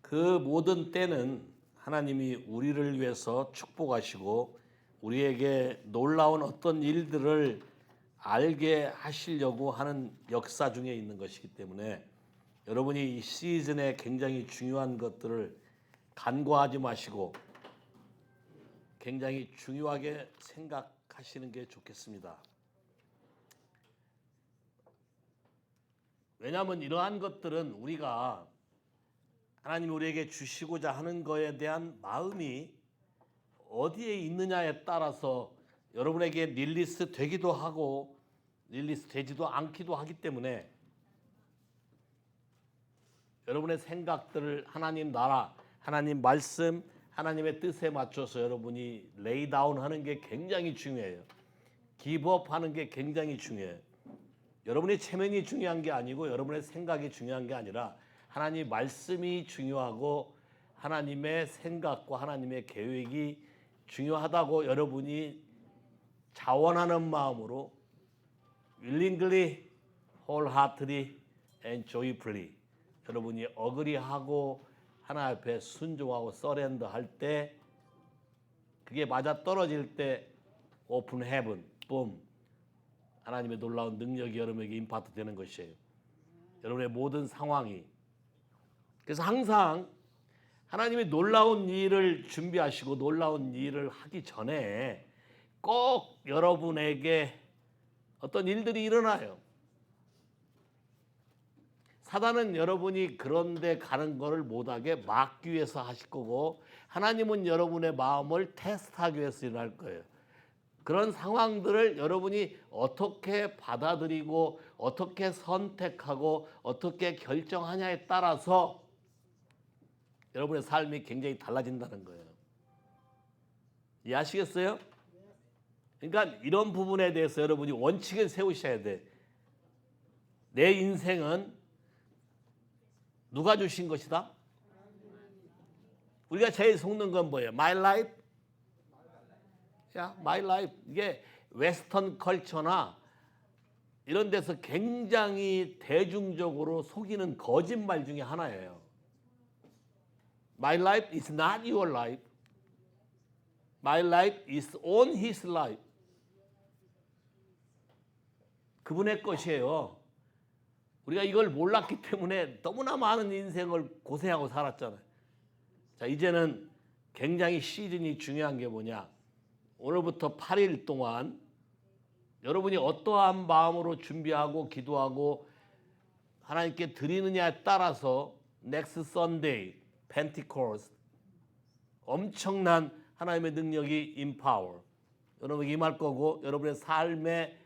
그 모든 때는 하나님이 우리를 위해서 축복하시고 우리에게 놀라운 어떤 일들을 알게 하시려고 하는 역사 중에 있는 것이기 때문에 여러분이 이 시즌에 굉장히 중요한 것들을 간과하지 마시고 굉장히 중요하게 생각하시는 게 좋겠습니다. 왜냐하면 이러한 것들은 우리가 하나님이 우리에게 주시고자 하는 것에 대한 마음이 어디에 있느냐에 따라서 여러분에게 릴리스 되기도 하고 릴리스 되지도 않기도 하기 때문에 여러분의 생각들을 하나님 나라, 하나님 말씀, 하나님의 뜻에 맞춰서 여러분이 레이다운 하는 게 굉장히 중요해요. 기브업 하는 게 굉장히 중요해요. 여러분의 체면이 중요한 게 아니고 여러분의 생각이 중요한 게 아니라 하나님 말씀이 중요하고 하나님의 생각과 하나님의 계획이 중요하다고 여러분이 자원하는 마음으로 willingly, wholeheartedly and joyfully 여러분이 어그리하고 하나님 앞에 순종하고 서렌더 할 때 그게 맞아 떨어질 때 오픈 헤븐, 붐 하나님의 놀라운 능력이 여러분에게 임파트 되는 것이에요. 여러분의 모든 상황이. 그래서 항상 하나님이 놀라운 일을 준비하시고 놀라운 일을 하기 전에 꼭 여러분에게 어떤 일들이 일어나요. 사단은 여러분이 그런데 가는 것을 못하게 막기 위해서 하실 거고 하나님은 여러분의 마음을 테스트하기 위해서 일어날 거예요. 그런 상황들을 여러분이 어떻게 받아들이고 어떻게 선택하고 어떻게 결정하냐에 따라서 여러분의 삶이 굉장히 달라진다는 거예요. 이해하시겠어요? 그러니까 이런 부분에 대해서 여러분이 원칙을 세우셔야 돼. 내 인생은 누가 주신 것이다? 우리가 제일 속는 건 뭐예요? My life? My life. 이게 웨스턴 컬처나 이런 데서 굉장히 대중적으로 속이는 거짓말 중에 하나예요. My life is not your life. My life is on his life. 그분의 것이에요. 우리가 이걸 몰랐기 때문에 너무나 많은 인생을 고생하고 살았잖아요. 자, 이제는 굉장히 시즌이 중요한 게 뭐냐? 오늘부터 8일 동안 여러분이 어떠한 마음으로 준비하고 기도하고 하나님께 드리느냐에 따라서 Next Sunday, Pentecost 엄청난 하나님의 능력이 empower 여러분에게 임할 거고 여러분의 삶의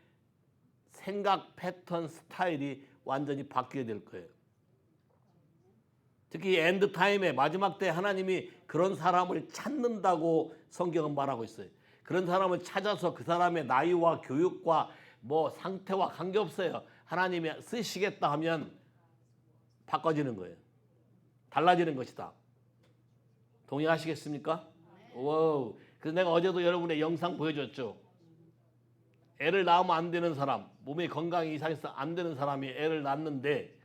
생각 패턴 스타일이 완전히 바뀌게 될 거예요. 특히 엔드 타임에 마지막 때 하나님이 그런 사람을 찾는다고 성경은 말하고 있어요. 그런 사람을 찾아서 그 사람의 나이와 교육과 뭐 상태와 관계없어요. 하나님이 쓰시겠다 하면 바꿔지는 거예요. 달라지는 것이다. 동의하시겠습니까? 와우. 그래서 내가 어제도 여러분의 영상 보여줬죠. 애를 낳으면 안 되는 사람, 몸의 건강이 이상해서 안 되는 사람이 애를 낳는데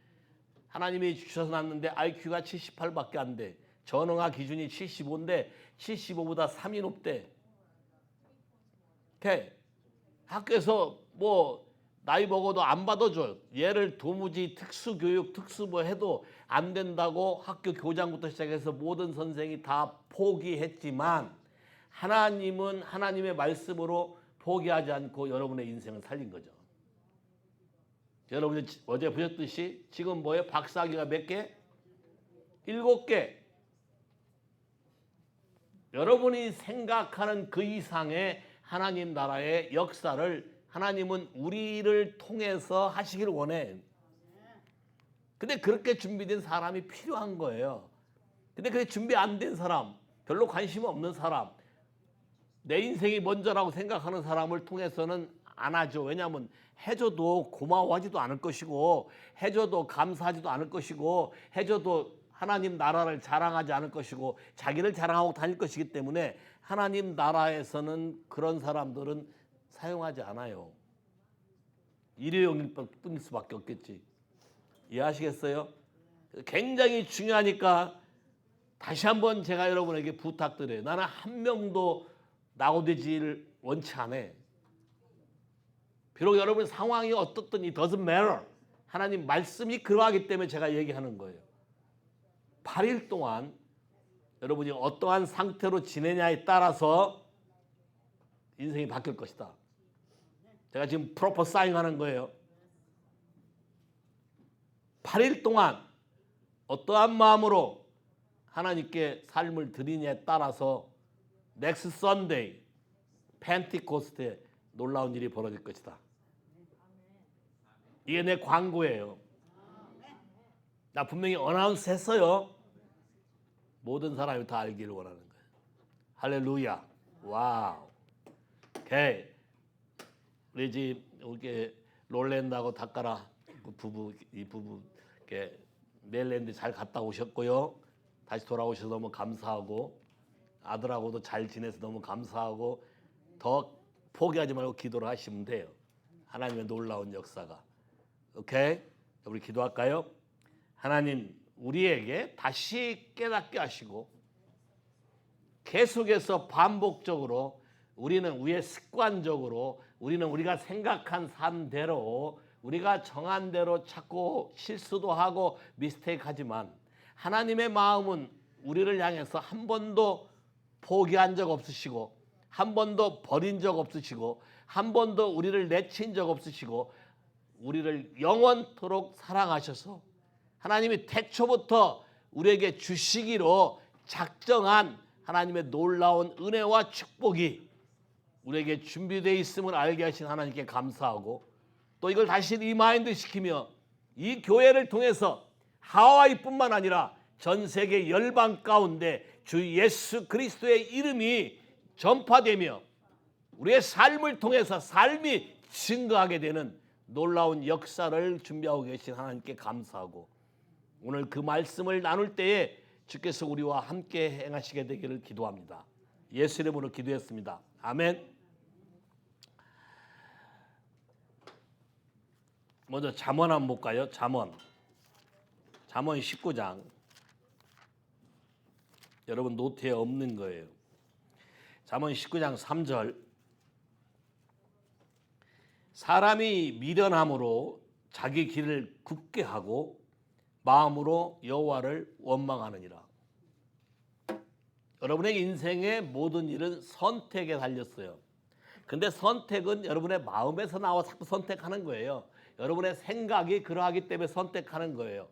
하나님이 주셔서 낳는데 IQ가 78밖에 안 돼. 전응아 기준이 75인데 75보다 3이 높대. 오케이. 학교에서 뭐 나이 먹어도 안 받아줘요. 얘를 도무지 특수교육, 특수뭐 해도 안 된다고 학교 교장부터 시작해서 모든 선생이 다 포기했지만 하나님은 하나님의 말씀으로 포기하지 않고 여러분의 인생을 살린 거죠. 여러분이 어제 보셨듯이 지금 뭐예요? 박사학위가 몇 개? 7개. 여러분이 생각하는 그 이상의 하나님 나라의 역사를 하나님은 우리를 통해서 하시길 원해. 근데 그렇게 준비된 사람이 필요한 거예요. 근데 그게 준비 안 된 사람, 별로 관심 없는 사람, 내 인생이 먼저라고 생각하는 사람을 통해서는 안 하죠. 왜냐하면 해줘도 고마워하지도 않을 것이고 해줘도 감사하지도 않을 것이고 해줘도 하나님 나라를 자랑하지 않을 것이고 자기를 자랑하고 다닐 것이기 때문에 하나님 나라에서는 그런 사람들은 사용하지 않아요. 일회용일 뿐일 수밖에 없겠지. 이해하시겠어요? 굉장히 중요하니까 다시 한번 제가 여러분에게 부탁드려요. 나는 한 명도 낙오되지를 원치 않아. 비록 여러분 상황이 어떻든 it doesn't matter. 하나님 말씀이 그러하기 때문에 제가 얘기하는 거예요. 8일 동안 여러분이 어떠한 상태로 지내냐에 따라서 인생이 바뀔 것이다. 제가 지금 프로퍼사잉 하는 거예요. 8일 동안 어떠한 마음으로 하나님께 삶을 드리냐에 따라서 넥스트 선데이 펜티코스트에 놀라운 일이 벌어질 것이다. 이게 내 광고예요. 나 분명히 어나운스 했어요. 모든 사람이 다 알기를 원하는 거예요. 할렐루야. 와우. 오케이. 우리 집 우리 롤랜드하고 닭가라 부부 이 부부 멜랜드 잘 갔다 오셨고요. 다시 돌아오셔서 너무 감사하고 아들하고도 잘 지내서 너무 감사하고 더 포기하지 말고 기도를 하시면 돼요. 하나님의 놀라운 역사가. 오케이? 우리 기도할까요? 하나님 우리에게 다시 깨닫게 하시고 계속해서 반복적으로 우리는 우리의 습관적으로 우리는 우리가 생각한 삶대로 우리가 정한 대로 자꾸 실수도 하고 미스테이크하지만 하나님의 마음은 우리를 향해서 한 번도 포기한 적 없으시고 한 번도 버린 적 없으시고 한 번도 우리를 내친 적 없으시고 우리를 영원토록 사랑하셔서 하나님이 태초부터 우리에게 주시기로 작정한 하나님의 놀라운 은혜와 축복이 우리에게 준비되어 있음을 알게 하신 하나님께 감사하고 또 이걸 다시 리마인드 시키며 이 교회를 통해서 하와이뿐만 아니라 전 세계 열방 가운데 주 예수 그리스도의 이름이 전파되며 우리의 삶을 통해서 삶이 증거하게 되는 놀라운 역사를 준비하고 계신 하나님께 감사하고 오늘 그 말씀을 나눌 때에 주께서 우리와 함께 행하시게 되기를 기도합니다. 예수 이름으로 기도했습니다. 아멘. 먼저 잠언 한번 볼까요? 잠언 19장. 여러분 노트에 없는 거예요. 잠언 19장 3절. 사람이 미련함으로 자기 길을 굽게 하고 마음으로 여호와를 원망하느니라. 여러분의 인생의 모든 일은 선택에 달렸어요. 근데 선택은 여러분의 마음에서 나와 자꾸 선택하는 거예요. 여러분의 생각이 그러하기 때문에 선택하는 거예요.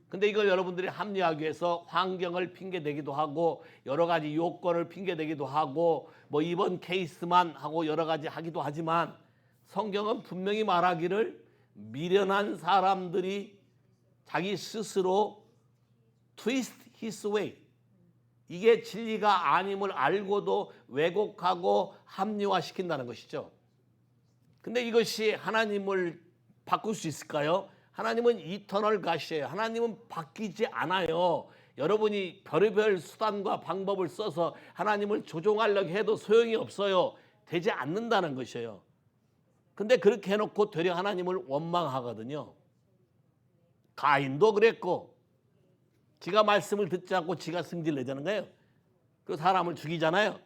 근데 이걸 여러분들이 합리화하기 위해서 환경을 핑계대기도 하고 여러 가지 요건을 핑계대기도 하고 뭐 이번 케이스만 하고 여러 가지 하기도 하지만 성경은 분명히 말하기를 미련한 사람들이 자기 스스로 twist his way 이게 진리가 아님을 알고도 왜곡하고 합리화시킨다는 것이죠. 근데 이것이 하나님을 바꿀 수 있을까요? 하나님은 이터널 가시예요. 하나님은 바뀌지 않아요. 여러분이 별의별 수단과 방법을 써서 하나님을 조종하려고 해도 소용이 없어요. 되지 않는다는 것이에요. 근데 그렇게 해놓고 되려 하나님을 원망하거든요. 가인도 그랬고 지가 말씀을 듣지 않고 지가 승질내자는 거예요. 그 사람을 죽이잖아요.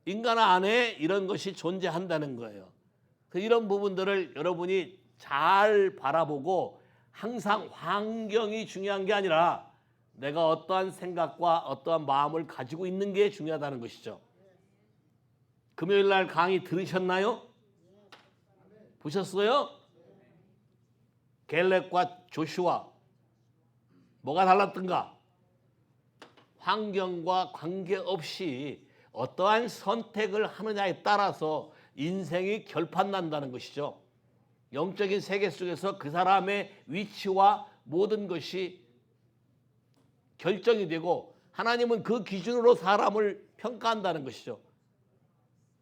인간 안에 이런 것이 존재한다는 거예요. 이런 부분들을 여러분이 잘 바라보고 항상 환경이 중요한 게 아니라 내가 어떠한 생각과 어떠한 마음을 가지고 있는 게 중요하다는 것이죠. 금요일 날 강의 들으셨나요? 보셨어요? 갤렙과 조슈아 뭐가 달랐던가? 환경과 관계없이 어떠한 선택을 하느냐에 따라서 인생이 결판난다는 것이죠. 영적인 세계 속에서 그 사람의 위치와 모든 것이 결정이 되고 하나님은 그 기준으로 사람을 평가한다는 것이죠.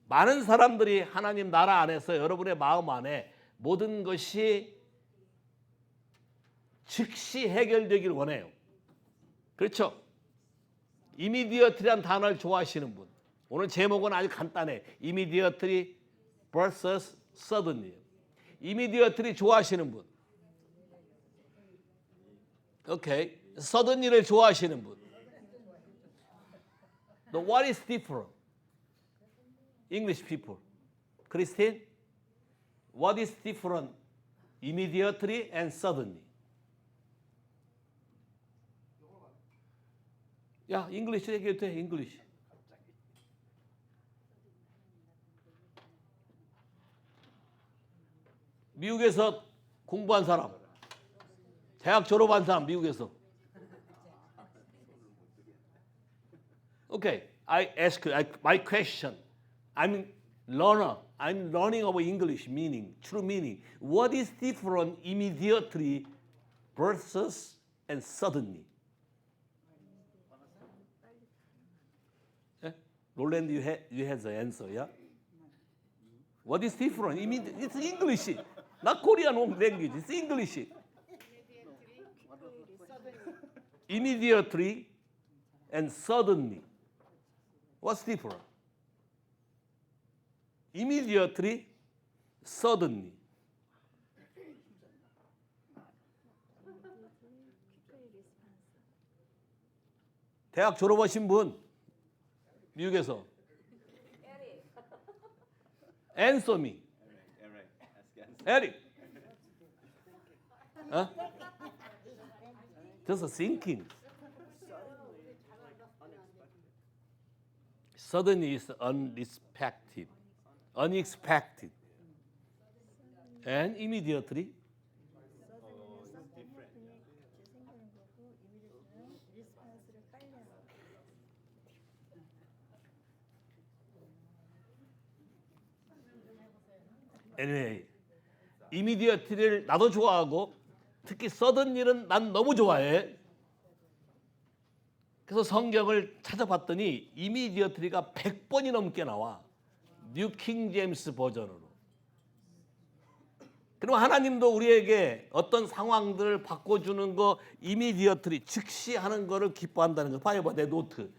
많은 사람들이 하나님 나라 안에서 여러분의 마음 안에 모든 것이 즉시 해결되길 원해요. 그렇죠? 이미디어트리란 단어를 좋아하시는 분. 오늘 제목은 아주 간단해. 이미디어트리 vs suddenly. 이미디어트리 좋아하시는 분. 오케이. suddenly를 좋아하시는 분. No, what is different? English people. Christine, what is different immediately and suddenly? 야, English 얘기해도 돼, English. 미국에서 공부한 사람, 대학 졸업한 사람, 미국에서. Okay, I ask my question. I'm learner. I'm learning about English meaning, true meaning. What is different immediately versus and suddenly? Roland, you have the answer, yeah? What is different? It's English, not Korean language. It's English. Immediately and suddenly. What's different? Immediately, suddenly. 대학 졸업하신 분, 미국에서. Answer me. Eric. Huh? Just thinking. Suddenly is unexpected. Unexpected. And immediately. Anyway, immediately를 나도 좋아하고 특히 suddenly는 난 너무 좋아해. 그래서 성경을 찾아봤더니 immediately가 100번이 넘게 나와. 뉴 킹 제임스 버전으로. 그럼 하나님도 우리에게 어떤 상황들을 바꿔주는 거 immediately 즉시 하는 거를 기뻐한다는 거. 봐봐 내 노트.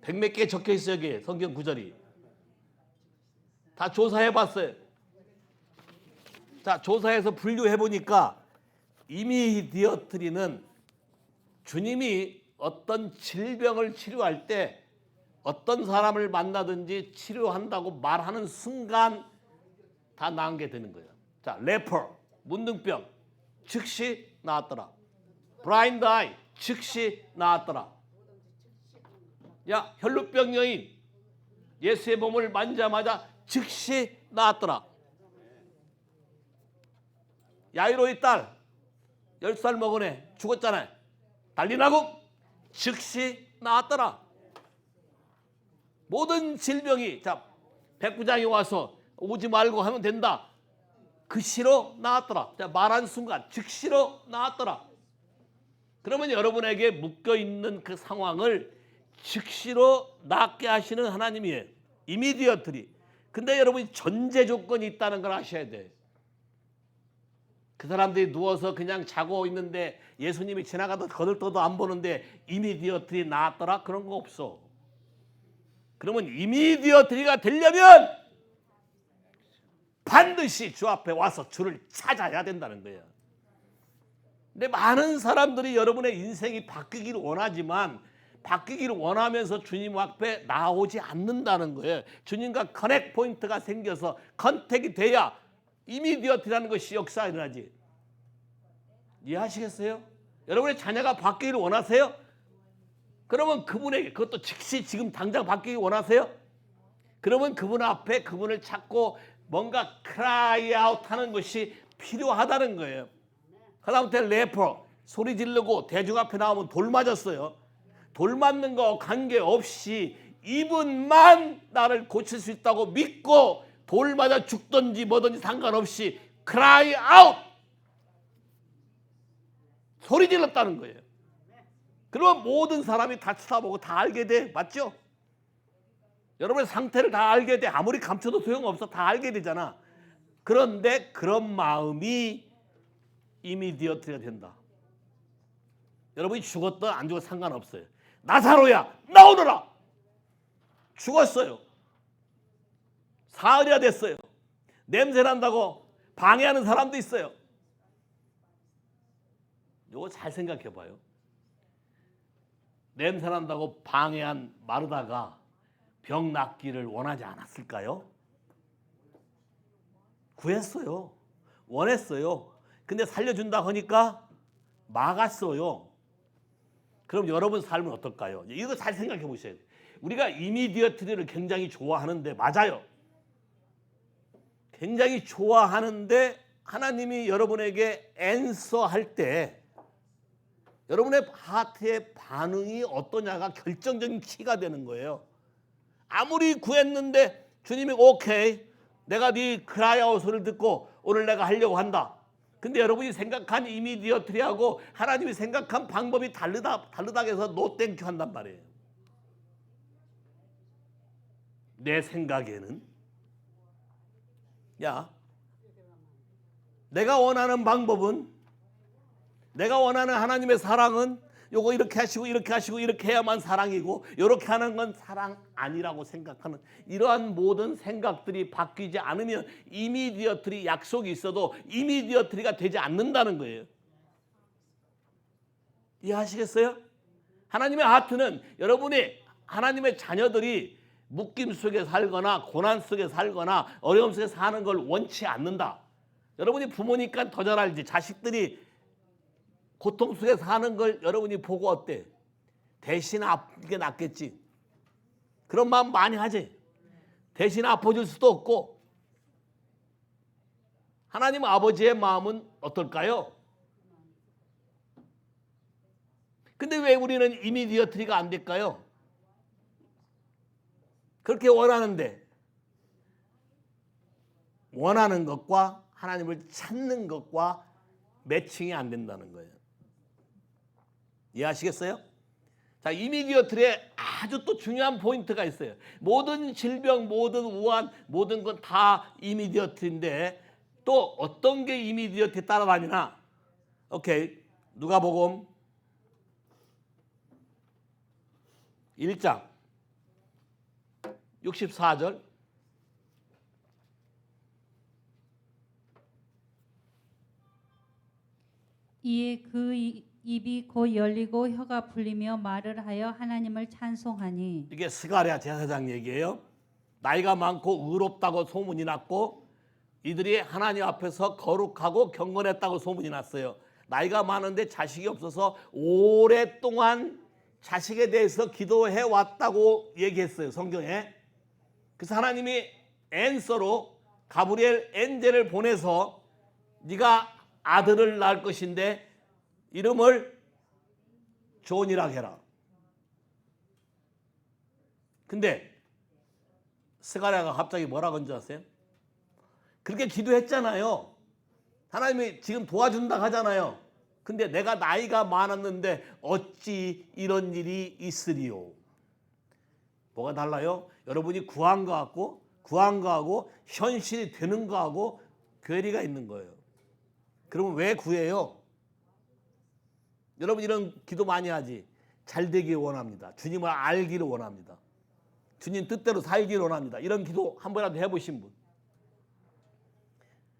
100몇 개 적혀 있어요 여기 성경 구절이. 다 조사해봤어요. 자, 조사해서 분류해보니까 immediately는 주님이 어떤 질병을 치료할 때 어떤 사람을 만나든지 치료한다고 말하는 순간 다 나은 게 되는 거예요. 자, 레퍼, 문둥병, 즉시 나았더라. 블라인드 아이, 즉시 나았더라. 야, 혈루병 여인, 예수의 몸을 만지자마자 즉시 나았더라. 야이로의 딸 10살 먹은 애 죽었잖아요. 달리나고 즉시 나았더라. 모든 질병이 자 백부장이 와서 오지 말고 하면 된다. 그 시로 나았더라. 자, 말한 순간 즉시로 나았더라. 그러면 여러분에게 묶여있는 그 상황을 즉시로 낫게 하시는 하나님이에요. immediately. 근데 여러분이 전제 조건이 있다는 걸 아셔야 돼요. 그 사람들이 누워서 그냥 자고 있는데 예수님이 지나가도 거들떠도 안 보는데 immediately 나았더라? 그런 거 없어. 그러면 immediately가 되려면 반드시 주 앞에 와서 주를 찾아야 된다는 거예요. 근데 많은 사람들이 여러분의 인생이 바뀌기를 원하지만 바뀌기를 원하면서 주님 앞에 나오지 않는다는 거예요. 주님과 커넥 포인트가 생겨서 컨택이 돼야 이미디어트라는 것이 역사가 일어나지. 이해하시겠어요? 여러분의 자녀가 바뀌기를 원하세요? 그러면 그분에게 그것도 즉시 지금 당장 바뀌기 원하세요? 그러면 그분 앞에 그분을 찾고 뭔가 cry out 하는 것이 필요하다는 거예요. 하다못해 래퍼 소리 지르고 대중 앞에 나오면 돌 맞았어요. 돌 맞는 거 관계없이 이분만 나를 고칠 수 있다고 믿고 돌 맞아 죽든지 뭐든지 상관없이 cry out 소리 질렀다는 거예요. 그러면 모든 사람이 다 쳐다보고 다 알게 돼. 맞죠? 여러분의 상태를 다 알게 돼. 아무리 감춰도 소용없어. 다 알게 되잖아. 그런데 그런 마음이 이미디어트가 된다. 여러분이 죽었든 안 죽어도 상관없어요. 나사로야 나오너라. 죽었어요. 사흘이나 됐어요. 냄새 난다고 방해하는 사람도 있어요. 이거 잘 생각해 봐요. 냄새 난다고 방해한 마르다가 병 낫기를 원하지 않았을까요? 구했어요. 원했어요. 근데 살려준다 하니까 막았어요. 그럼 여러분 삶은 어떨까요? 이거 잘 생각해 보셔야 돼요. 우리가 이미디어트리를 굉장히 좋아하는데, 맞아요. 굉장히 좋아하는데 하나님이 여러분에게 앤서할 때 여러분의 하트의 반응이 어떠냐가 결정적인 키가 되는 거예요. 아무리 구했는데 주님이 오케이, 내가 네 크라이아웃 소리를 듣고 오늘 내가 하려고 한다. 근데 여러분이 생각한 이미디어트리하고 하나님이 생각한 방법이 다르다 해서 노 땡큐 한단 말이에요. 내 생각에는 야, 내가 원하는 방법은, 내가 원하는 하나님의 사랑은 요거 이렇게 하시고 이렇게 하시고 이렇게 해야만 사랑이고 요렇게 하는 건 사랑 아니라고 생각하는 이러한 모든 생각들이 바뀌지 않으면 이미디어트리 약속이 있어도 이미디어트리가 되지 않는다는 거예요. 이해하시겠어요? 하나님의 하트는 여러분이 하나님의 자녀들이 묶임 속에 살거나 고난 속에 살거나 어려움 속에 사는 걸 원치 않는다. 여러분이 부모니까 더 잘 알지. 자식들이 고통 속에 사는 걸 여러분이 보고 어때? 대신 아프게 낫겠지. 그런 마음 많이 하지. 대신 아파줄 수도 없고. 하나님 아버지의 마음은 어떨까요? 근데 왜 우리는 이미디어트리가 안 될까요? 그렇게 원하는데 원하는 것과 하나님을 찾는 것과 매칭이 안 된다는 거예요. 이해하시겠어요? 자, 이미디어트리에 아주 또 중요한 포인트가 있어요. 모든 질병, 모든 우한, 모든 건 다 이미디어트인데 또 어떤 게 이미디어트에 따라다니나? 오케이, 누가복음 1장 64절. 이에 그 입이 곧 열리고 혀가 풀리며 말을 하여 하나님을 찬송하니. 이게 스가랴 제사장 얘기예요. 나이가 많고 의롭다고 소문이 났고 이들이 하나님 앞에서 거룩하고 경건했다고 소문이 났어요. 나이가 많은데 자식이 없어서 오랫동안 자식에 대해서 기도해 왔다고 얘기했어요, 성경에. 그래서 하나님이 앤서로 가브리엘 엔젤을 보내서 네가 아들을 낳을 것인데 이름을 존이라 해라. 근데 스가랴가 갑자기 뭐라고 한줄 아세요? 그렇게 기도했잖아요. 하나님이 지금 도와준다 하잖아요. 근데 내가 나이가 많았는데 어찌 이런 일이 있으리요? 뭐가 달라요? 여러분이 구한 거하고 현실이 되는 거하고 괴리가 있는 거예요. 그러면 왜 구해요? 여러분 이런 기도 많이 하지. 잘 되길 원합니다. 주님을 알기를 원합니다. 주님 뜻대로 살기를 원합니다. 이런 기도 한 번이라도 해보신 분?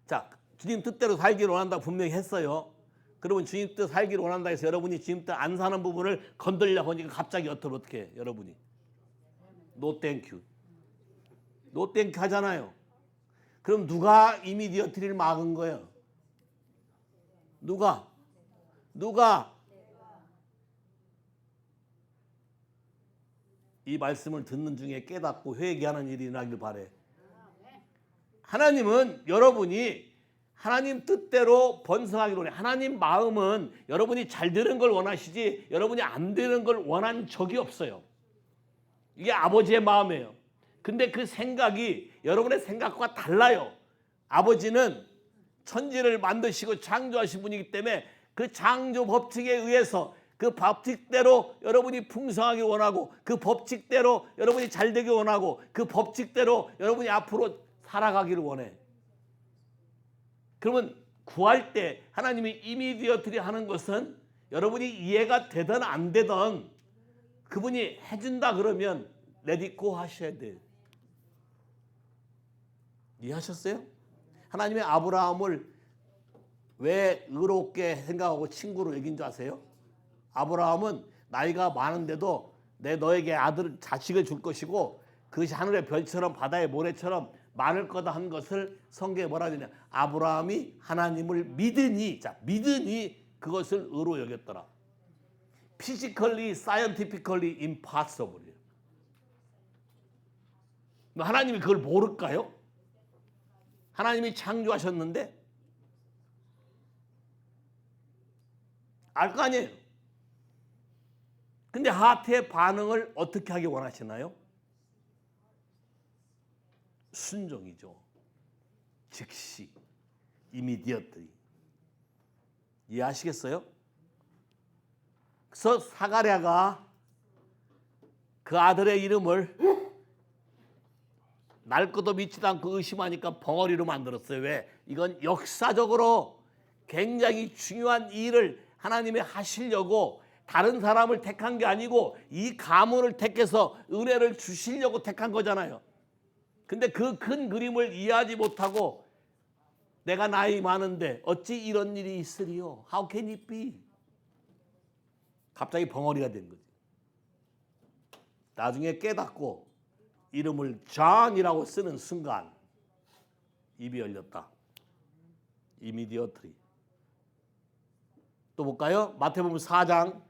자, 주님 뜻대로 살기를 원한다 분명히 했어요. 그러면 주님 뜻대로 살기를 원한다 해서 여러분이 주님 뜻대로 안 사는 부분을 건들려고 하니까 갑자기 어떻게 해, 여러분이? 노 땡큐. 노 땡큐 하잖아요. 그럼 누가 이미디어트리를 막은 거예요? 누가? 이 말씀을 듣는 중에 깨닫고 회개하는 일이 나길 바래. 하나님은 여러분이 하나님 뜻대로 번성하기로 원해. 하나님 마음은 여러분이 잘 되는 걸 원하시지 여러분이 안 되는 걸 원한 적이 없어요. 이게 아버지의 마음이에요. 근데 그 생각이 여러분의 생각과 달라요. 아버지는 천지를 만드시고 창조하신 분이기 때문에 그 창조 법칙에 의해서 그 법칙대로 여러분이 풍성하게 원하고 그 법칙대로 여러분이 잘 되길 원하고 그 법칙대로 여러분이 앞으로 살아가기를 원해. 그러면 구할 때 하나님이 이미디어트리 하는 것은 여러분이 이해가 되든 안 되든 그분이 해준다 그러면 레디고 하셔야 돼요. 이해하셨어요? 하나님의 아브라함을 왜 의롭게 생각하고 친구로 여긴 줄 아세요? 아브라함은 나이가 많은데도 내 너에게 아들 자식을 줄 것이고 그것이 하늘의 별처럼 바다의 모래처럼 많을 거다 한 것을 성경에 뭐라 하느냐. 아브라함이 하나님을 믿으니, 자, 믿으니 그것을 의로 여겼더라. Physically, scientifically impossible. 하나님이 그걸 모를까요? 하나님이 창조하셨는데 알 거 아니에요. 근데 하트의 반응을 어떻게 하기 원하시나요? 순종이죠. 즉시, immediately. 이해하시겠어요? 그래서 사가랴가 그 아들의 이름을 날 것도 믿지도 않고 의심하니까 벙어리로 만들었어요. 왜? 이건 역사적으로 굉장히 중요한 일을 하나님이 하시려고 다른 사람을 택한 게 아니고 이 가문을 택해서 은혜를 주시려고 택한 거잖아요. 근데 그 큰 그림을 이해하지 못하고 내가 나이 많은데 어찌 이런 일이 있으리요? How can it be? 갑자기 벙어리가 된 거지. 나중에 깨닫고 이름을 존이라고 쓰는 순간 입이 열렸다. Immediately. 또 볼까요? 마태복음 4장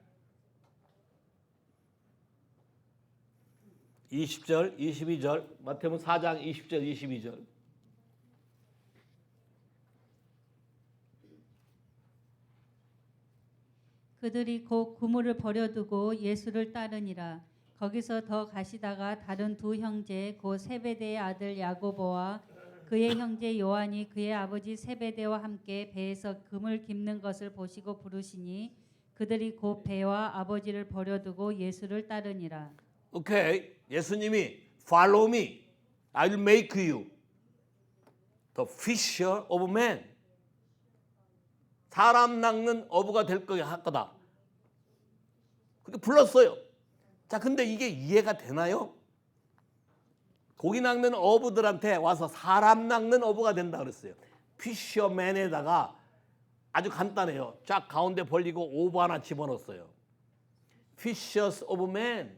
20절, 22절. 마태복음 4장 20절, 22절. 그들이 곧 그물을 버려두고 예수를 따르니라. 거기서 더 가시다가 다른 두 형제 곧 세베대의 아들 야고보와 그의 형제 요한이 그의 아버지 세베대와 함께 배에서 금을 깁는 것을 보시고 부르시니 그들이 곧 배와 아버지를 버려두고 예수를 따르니라. 오케이. 예수님이 Follow me. I will make you the fisher of men. 사람 낚는 어부가 될 거다. 그렇게 불렀어요. 자, 근데 이게 이해가 되나요? 고기 낚는 어부들한테 와서 사람 낚는 어부가 된다 그랬어요. 피셔맨에다가 아주 간단해요. 쫙 가운데 벌리고 오브 하나 집어넣었어요. Fishers of men.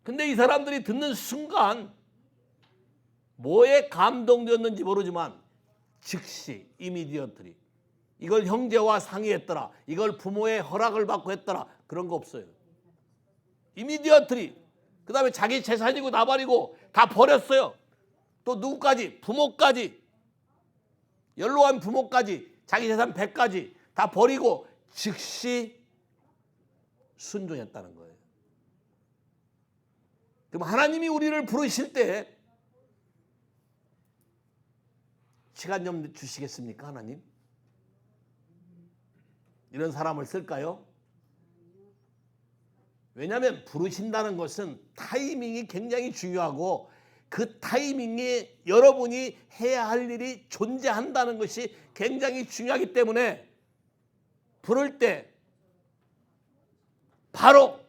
근데 이 사람들이 듣는 순간 뭐에 감동되었는지 모르지만 즉시 immediately. 이걸 형제와 상의했더라. 이걸 부모의 허락을 받고 했더라. 그런 거 없어요. immediately. 그 다음에 자기 재산이고 나발이고 다 버렸어요. 또 누구까지? 부모까지. 연로한 부모까지. 자기 재산 100까지 다 버리고 즉시 순종했다는 거예요. 그럼 하나님이 우리를 부르실 때 시간 좀 주시겠습니까, 하나님? 이런 사람을 쓸까요? 왜냐하면 부르신다는 것은 타이밍이 굉장히 중요하고 그 타이밍에 여러분이 해야 할 일이 존재한다는 것이 굉장히 중요하기 때문에 부를 때 바로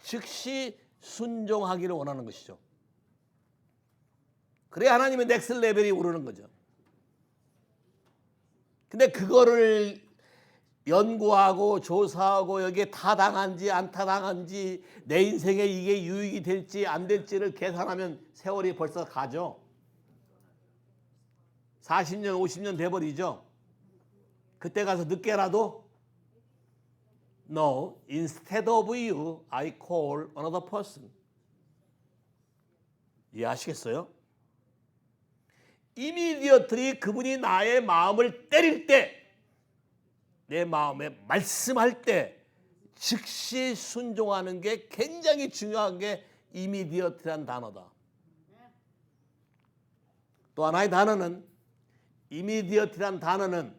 즉시 순종하기를 원하는 것이죠. 그래야 하나님의 넥슬 레벨이 오르는 거죠. 근데 그거를 연구하고 조사하고 여기에 타당한지 안 타당한지 내 인생에 이게 유익이 될지 안 될지를 계산하면 세월이 벌써 가죠. 40년 50년 돼버리죠. 그때 가서 늦게라도 No, instead of you, I call another person. 이해하시겠어요? immediately 그분이 나의 마음을 때릴 때 내 마음에 말씀할 때 즉시 순종하는 게 굉장히 중요한 게 immediate란 단어다. 또 하나의 단어는 immediate란 단어는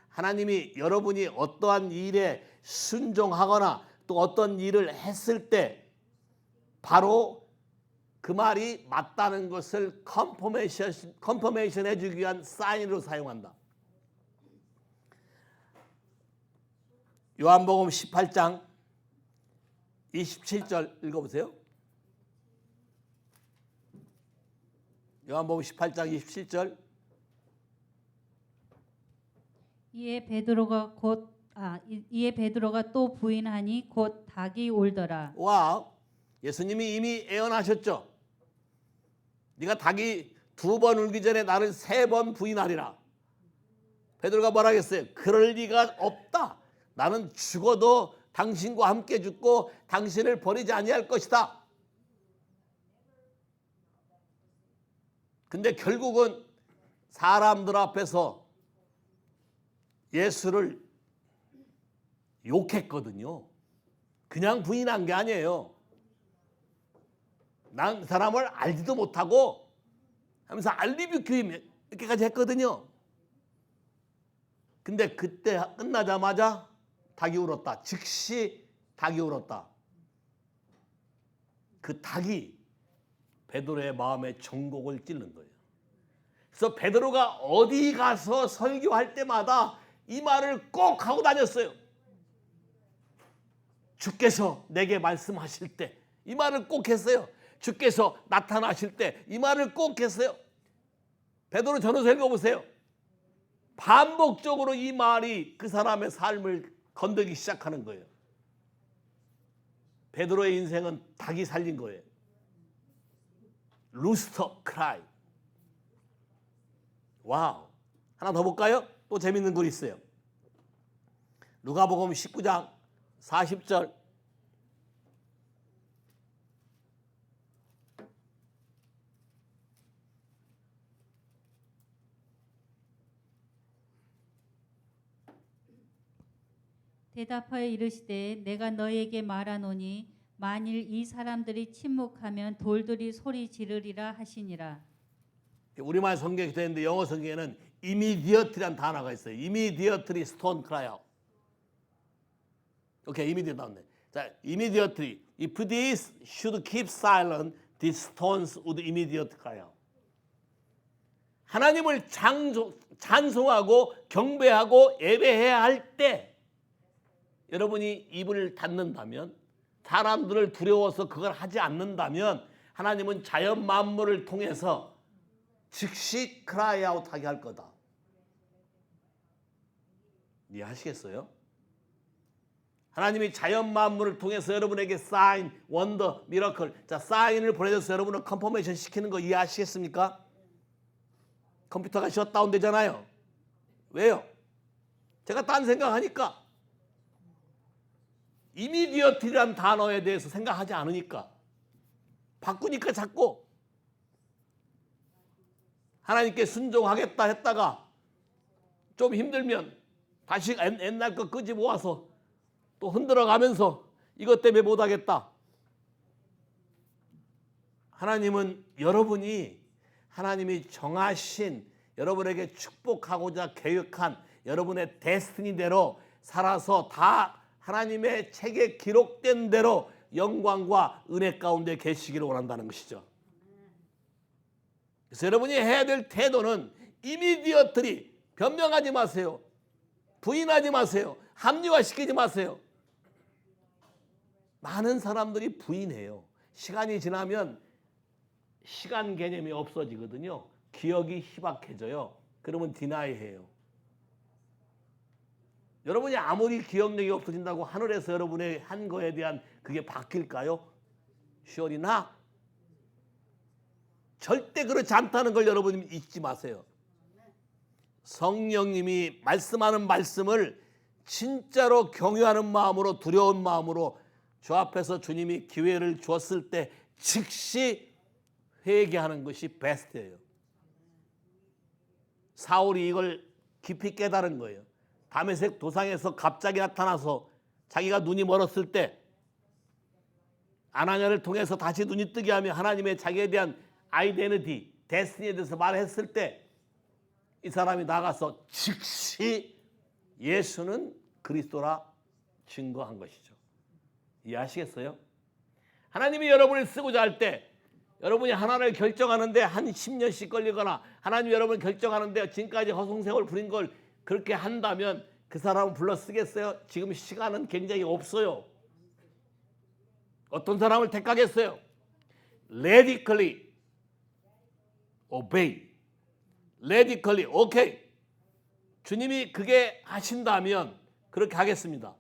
하나님이 여러분이 어떠한 일에 순종하거나 또 어떤 일을 했을 때 바로 그 말이 맞다는 것을 컨퍼메이션 해주기 위한 사인으로 사용한다. 요한복음 18장 27절 읽어보세요. 요한복음 18장 27절. 이에 베드로가 곧 이에 베드로가 또 부인하니 곧 닭이 울더라. 와, 예수님이 이미 예언하셨죠. 네가 닭이 2번 울기 전에 나를 3번 부인하리라. 베드로가 뭐라 했어요? 그럴 리가 없다. 나는 죽어도 당신과 함께 죽고 당신을 버리지 아니할 것이다. 근데 결국은 사람들 앞에서 예수를 욕했거든요. 그냥 부인한 게 아니에요. 난 그 사람을 알지도 못하고 하면서 알리비 교임 이렇게까지 했거든요. 근데 그때 끝나자마자 닭이 울었다. 즉시 닭이 울었다. 그 닭이 베드로의 마음에 정곡을 찔른 거예요. 그래서 베드로가 어디 가서 설교할 때마다 이 말을 꼭 하고 다녔어요. 주께서 내게 말씀하실 때 이 말을 꼭 했어요. 주께서 나타나실 때 이 말을 꼭 했어요. 베드로 전후서 읽어보세요. 반복적으로 이 말이 그 사람의 삶을 건드기 시작하는 거예요. 베드로의 인생은 닭이 살린 거예요. 루스터 크라이. 와우. 하나 더 볼까요? 또 재밌는 글 있어요. 누가복음 19장 40절. 대답하여 이르시되 내가 너에게 말하노니 만일 이 사람들이 침묵하면 돌들이 소리 지르리라 하시니라. 우리말 성경이 되는데 영어 성경에는 immediately라는 단어가 있어요. immediately stone cry out. 오케이, immediate 나왔네. 자, immediately. If these should keep silent, these stones would immediately cry out. 하나님을 찬송하고 경배하고 예배해야 할 때 여러분이 입을 닫는다면, 사람들을 두려워서 그걸 하지 않는다면 하나님은 자연 만물을 통해서 즉시 크라이 아웃 하게 할 거다. 이해하시겠어요? 하나님이 자연 만물을 통해서 여러분에게 사인, 원더, 미러클, 자, 사인을 보내줘서 여러분을 컨퍼메이션 시키는 거 이해하시겠습니까? 컴퓨터가 셧다운 되잖아요. 왜요? 제가 딴 생각하니까. 이미디어티라는 단어에 대해서 생각하지 않으니까. 바꾸니까 자꾸 하나님께 순종하겠다 했다가 좀 힘들면 다시 옛날 거 끄집 모아서 또 흔들어 가면서 이것 때문에 못하겠다. 하나님은 여러분이 하나님이 정하신 여러분에게 축복하고자 계획한 여러분의 데스티니대로 살아서 다 하나님의 책에 기록된 대로 영광과 은혜 가운데 계시기를 원한다는 것이죠. 그래서 여러분이 해야 될 태도는 이미디어트리, 변명하지 마세요. 부인하지 마세요. 합리화시키지 마세요. 많은 사람들이 부인해요. 시간이 지나면 시간 개념이 없어지거든요. 기억이 희박해져요. 그러면 디나이해요. 여러분이 아무리 기억력이 없어진다고 하늘에서 여러분의 한 거에 대한 그게 바뀔까요? Surely not. 절대 그렇지 않다는 걸 여러분이 잊지 마세요. 성령님이 말씀하는 말씀을 진짜로 경외하는 마음으로, 두려운 마음으로 주 앞에서 주님이 기회를 주었을 때 즉시 회개하는 것이 베스트예요. 사울이 이걸 깊이 깨달은 거예요. 다메섹 도상에서 갑자기 나타나서 자기가 눈이 멀었을 때 아나니아를 통해서 다시 눈이 뜨게 하며 하나님의 자기에 대한 아이덴티티, 데스티니에 대해서 말했을 때 이 사람이 나가서 즉시 예수는 그리스도라 증거한 것이죠. 이해하시겠어요? 하나님이 여러분을 쓰고자 할 때 여러분이 하나를 결정하는데 한 10년씩 걸리거나 하나님이 여러분을 결정하는데 지금까지 허송세월 부린 걸 그렇게 한다면 그 사람은 불러 쓰겠어요? 지금 시간은 굉장히 없어요. 어떤 사람을 택하겠어요? Radically obey. Radically, okay. 주님이 그게 하신다면 그렇게 하겠습니다.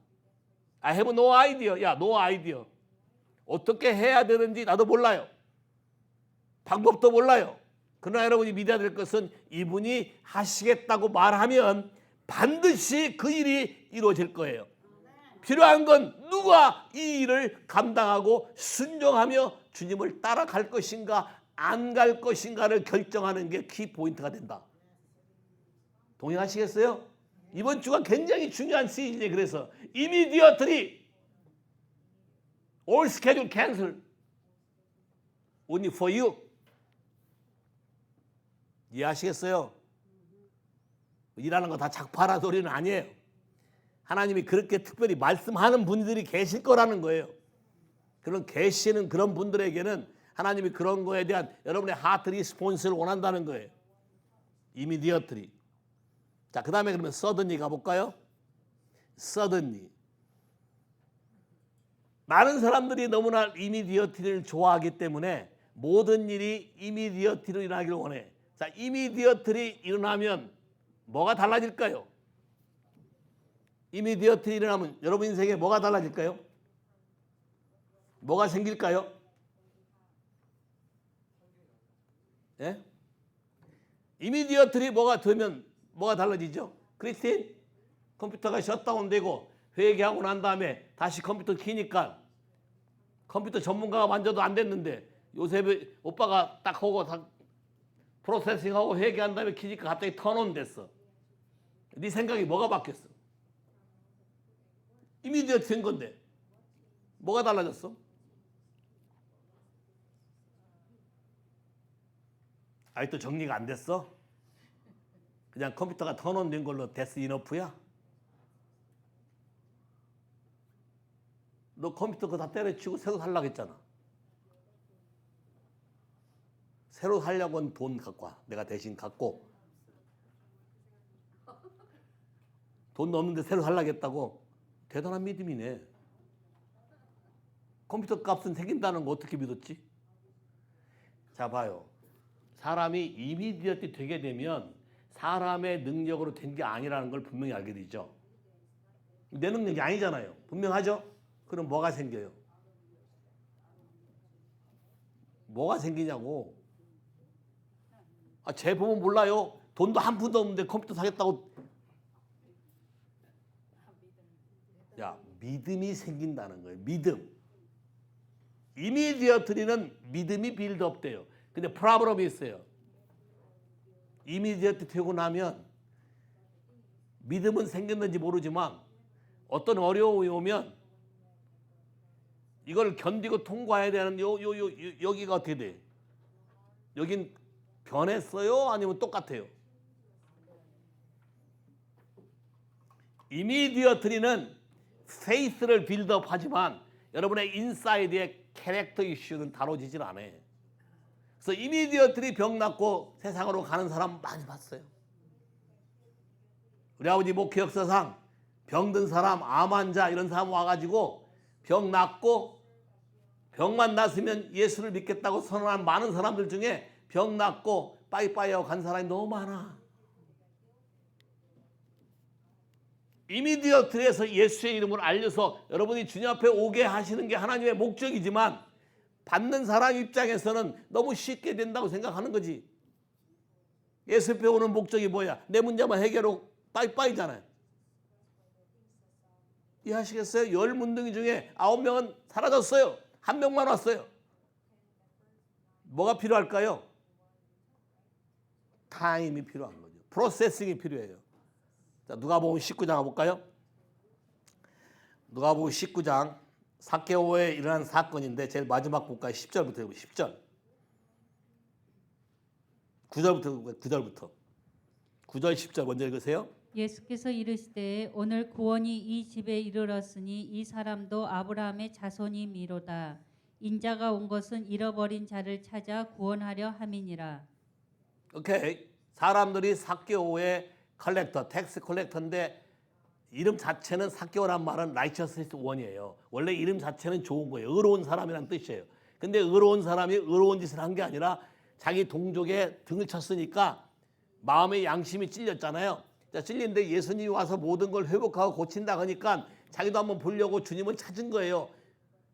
I have no idea. 야, no idea. 어떻게 해야 되는지 나도 몰라요. 방법도 몰라요. 그러나 여러분이 믿어야 될 것은 이분이 하시겠다고 말하면 반드시 그 일이 이루어질 거예요. 필요한 건 누가 이 일을 감당하고 순종하며 주님을 따라갈 것인가 안 갈 것인가를 결정하는 게 키포인트가 된다. 동의하시겠어요? 이번 주가 굉장히 중요한 시즌이에요. 그래서 immediately all schedule cancel only for you. 이해하시겠어요? 일하는 거 다 작파라 소리는 아니에요. 하나님이 그렇게 특별히 말씀하는 분들이 계실 거라는 거예요. 그런 계시는 그런 분들에게는 하나님이 그런 거에 대한 여러분의 하트 리스폰스를 원한다는 거예요. immediately. 자, 그 다음에 그러면 suddenly 가볼까요? suddenly. 많은 사람들이 너무나 immediately를 좋아하기 때문에 모든 일이 immediately로 일어나기를 원해. 자, immediately 일어나면 뭐가 달라질까요? immediately 일어나면 여러분 인생에 뭐가 달라질까요? 뭐가 생길까요? 예? immediately 뭐가 되면 뭐가 달라지죠? 크리스틴, 컴퓨터가 셧다운되고 회개하고 난 다음에 다시 컴퓨터 키니까 컴퓨터 전문가가 만져도 안 됐는데 요새 오빠가 딱 하고 다 프로세싱하고 회개한 다음에 키니까 갑자기 턴온 됐어. 네 생각이 뭐가 바뀌었어? 이미디어트 된 건데 뭐가 달라졌어? 아직도 정리가 안 됐어? 그냥 컴퓨터가 턴온 된 걸로 데스 이너프야? 너 컴퓨터 그거 다 때려치우고 새로 살라고 했잖아. 새로 살려고는 돈 갖고 와. 내가 대신 갖고. 돈 없는데 새로 살라고 했다고? 대단한 믿음이네. 컴퓨터 값은 생긴다는 거 어떻게 믿었지? 자, 봐요. 사람이 이미디어트 되게 되면 사람의 능력으로 된 게 아니라는 걸 분명히 알게 되죠. 내 능력이 아니잖아요. 분명하죠? 그럼 뭐가 생겨요? 뭐가 생기냐고. 아, 제 보면 몰라요. 돈도 한 푼도 없는데 컴퓨터 사겠다고. 야, 믿음이 생긴다는 거예요. 믿음. 이미디어트리는 믿음이 빌드업 돼요. 근데 프로블럼이 있어요. 이미디어트 되고 나면 믿음은 생겼는지 모르지만 어떤 어려움이 오면 이걸 견디고 통과해야 되는 여기가 어떻게 돼? 여긴 변했어요? 아니면 똑같아요? 이미디어트리는 페이스를 빌드업 하지만 여러분의 인사이드의 캐릭터 이슈는 다뤄지질 않아요. 그래서 이미디어트리 병 낫고 세상으로 가는 사람 많이 봤어요. 우리 아버지 목회 역사상 병든 사람, 암 환자 이런 사람 와가지고 병 낫고 병만 낫으면 예수를 믿겠다고 선언한 많은 사람들 중에 병 낫고 빠이빠이하고 간 사람이 너무 많아. 이미디어트에서 예수의 이름을 알려서 여러분이 주님 앞에 오게 하시는 게 하나님의 목적이지만 받는 사람 입장에서는 너무 쉽게 된다고 생각하는 거지. 예수 앞에 오는 목적이 뭐야? 내 문제만 해결하고 빠이빠이잖아요. 이해하시겠어요? 10문둥이 중에 9명은 사라졌어요. 1명만 왔어요. 뭐가 필요할까요? 타임이 필요한 거죠. 프로세싱이 필요해요. 자, 누가복음 19장 가볼까요? 누가복음 19장 삭개오에 일어난 사건인데 제일 마지막 볼까요? 10절부터 해보세요. 10절. 9절부터 9절 10절 먼저 읽으세요. 예수께서 이르시되 오늘 구원이 이 집에 이르렀으니 이 사람도 아브라함의 자손이미로다. 인자가 온 것은 잃어버린 자를 찾아 구원하려 함이니라. 오케이. 사람들이 삭개오의 컬렉터, 텍스 컬렉터인데 이름 자체는 삭개오란 말은 라이처스니스 원이에요. 원래 이름 자체는 좋은 거예요. 의로운 사람이란 뜻이에요. 근데 의로운 사람이 의로운 짓을 한 게 아니라 자기 동족의 등을 쳤으니까 마음의 양심이 찔렸잖아요. 자, 찔린데 예수님이 와서 모든 걸 회복하고 고친다 하니까 자기도 한번 보려고 주님은 찾은 거예요.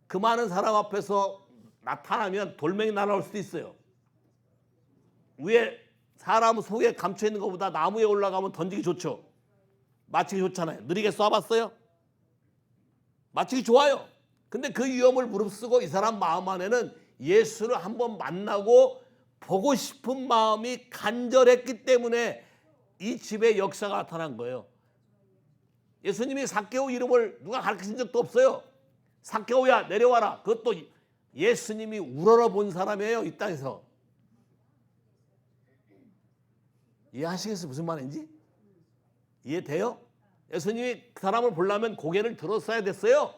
그 많은 사람 앞에서 나타나면 돌멩이 날아올 수도 있어요. 위에 사람 속에 감춰 있는 것보다 나무에 올라가면 던지기 좋죠. 맞추기 좋잖아요. 느리게 쏴봤어요? 맞추기 좋아요. 근데 그 위험을 무릅쓰고 이 사람 마음 안에는 예수를 한번 만나고 보고 싶은 마음이 간절했기 때문에 이 집에 역사가 나타난 거예요. 예수님이 삭개오 이름을 누가 가르친 적도 없어요. 삭개오야 내려와라. 그것도 예수님이 우러러 본 사람이에요. 이 땅에서. 이해하시겠어요? 무슨 말인지? 이해돼요? 예수님이 그 사람을 보려면 고개를 들었어야 됐어요.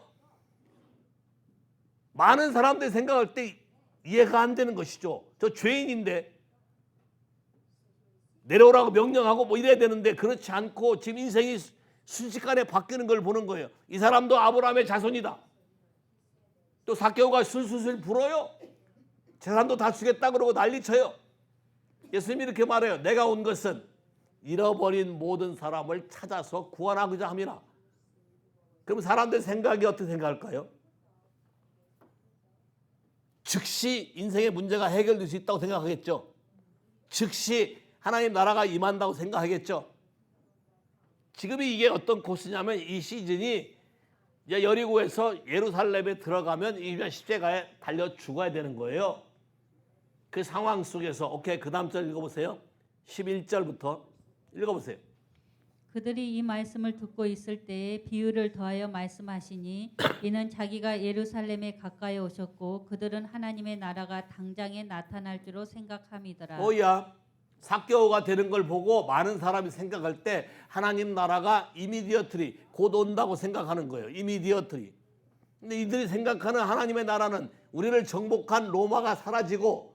많은 사람들이 생각할 때 이해가 안 되는 것이죠. 저 죄인인데 내려오라고 명령하고 뭐 이래야 되는데 그렇지 않고 지금 인생이 순식간에 바뀌는 걸 보는 거예요. 이 사람도 아브라함의 자손이다. 또 삭개오가 술술술 불어요. 재산도 다 주겠다 그러고 난리쳐요. 예수님이 이렇게 말해요. 내가 온 것은 잃어버린 모든 사람을 찾아서 구원하고자 함이라. 그럼 사람들 생각이 어떻게 생각할까요? 즉시 인생의 문제가 해결될 수 있다고 생각하겠죠. 즉시 하나님 나라가 임한다고 생각하겠죠. 지금이 이게 어떤 코스냐면 이 시즌이 이제 여리고에서 예루살렘에 들어가면 이제 십자가에 달려 죽어야 되는 거예요. 그 상황 속에서 오케이 그 다음 절 읽어보세요. 11절부터 읽어보세요. 그들이 이 말씀을 듣고 있을 때에 비유를 더하여 말씀하시니 이는 자기가 예루살렘에 가까이 오셨고 그들은 하나님의 나라가 당장에 나타날 줄로 생각함이더라. 오야 삭개오가 되는 걸 보고 많은 사람이 생각할 때 하나님 나라가 이미디어트리 곧 온다고 생각하는 거예요. 이미디어트리. 근데 이들이 생각하는 하나님의 나라는 우리를 정복한 로마가 사라지고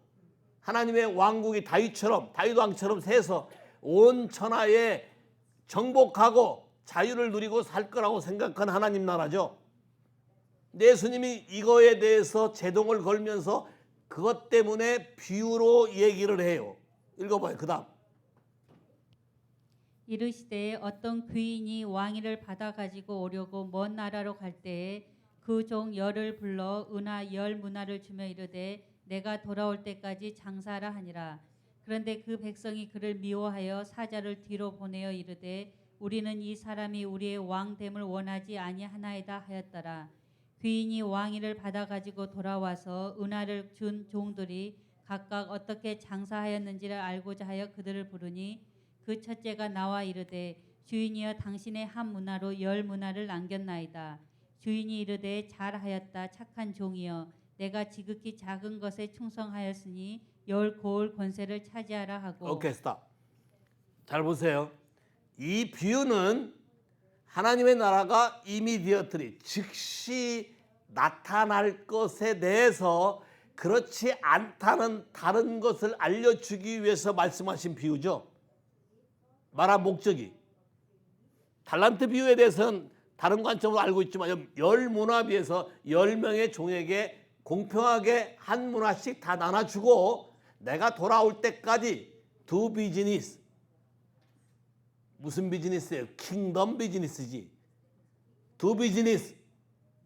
하나님의 왕국이 다윗 왕처럼 세서 온 천하에 정복하고 자유를 누리고 살 거라고 생각한 하나님 나라죠. 예수님이 이거에 대해서 제동을 걸면서 그것 때문에 비유로 얘기를 해요. 읽어봐요. 그 다음. 이르시되 어떤 귀인이 왕위를 받아 가지고 오려고 먼 나라로 갈 때에 그 종 열을 불러 은하 열 문화를 주며 이르되 내가 돌아올 때까지 장사하라 하니라. 그런데 그 백성이 그를 미워하여 사자를 뒤로 보내어 이르되 우리는 이 사람이 우리의 왕됨을 원하지 아니하나이다 하였더라. 귀인이 왕위를 받아 가지고 돌아와서 은하를 준 종들이 각각 어떻게 장사하였는지를 알고자 하여 그들을 부르니 그 첫째가 나와 이르되 주인이여 당신의 한 문화로 열 문화를 남겼나이다. 주인이 이르되 잘하였다 착한 종이여 내가 지극히 작은 것에 충성하였으니 열 고을 권세를 차지하라 하고. 오케이 스탑. 잘 보세요. 이 비유는 하나님의 나라가 이미디어트리 즉시 나타날 것에 대해서 그렇지 않다는 다른 것을 알려주기 위해서 말씀하신 비유죠. 말한 목적이. 달란트 비유에 대해서는 다른 관점으로 알고 있지만 열 문화비에서 10명의 종에게 공평하게 한 문화씩 다 나눠주고 내가 돌아올 때까지 두 비즈니스. 무슨 비즈니스예요? 킹덤 비즈니스지. 두 비즈니스.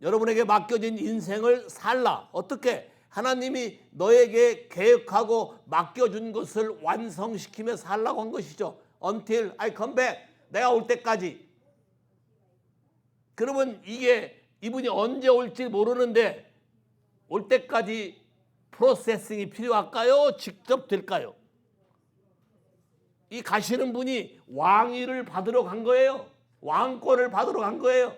여러분에게 맡겨진 인생을 살라. 어떻게? 하나님이 너에게 계획하고 맡겨준 것을 완성시키며 살라고 한 것이죠. Until I come back. 내가 올 때까지. 그러면 이게 이분이 언제 올지 모르는데 올 때까지 프로세싱이 필요할까요? 직접 될까요? 이 가시는 분이 왕위를 받으러 간 거예요. 왕권을 받으러 간 거예요.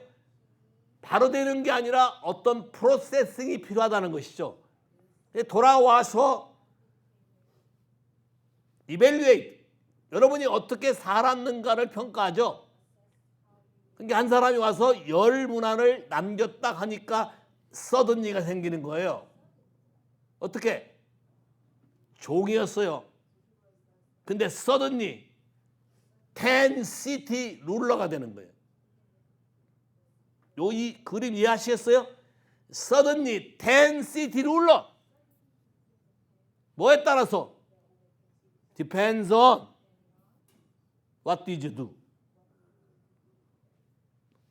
바로 되는 게 아니라 어떤 프로세싱이 필요하다는 것이죠. 돌아와서 이벨리에이트 여러분이 어떻게 살았는가를 평가하죠. 그러니까 한 사람이 와서 열 문안을 남겼다 하니까 서든니가 생기는 거예요. 어떻게? 종이었어요. 근데 서든니 10시티 룰러가 되는 거예요. 이 그림 이해하시겠어요? 서든니 10시티 룰러. 뭐에 따라서? Depends on what did you do.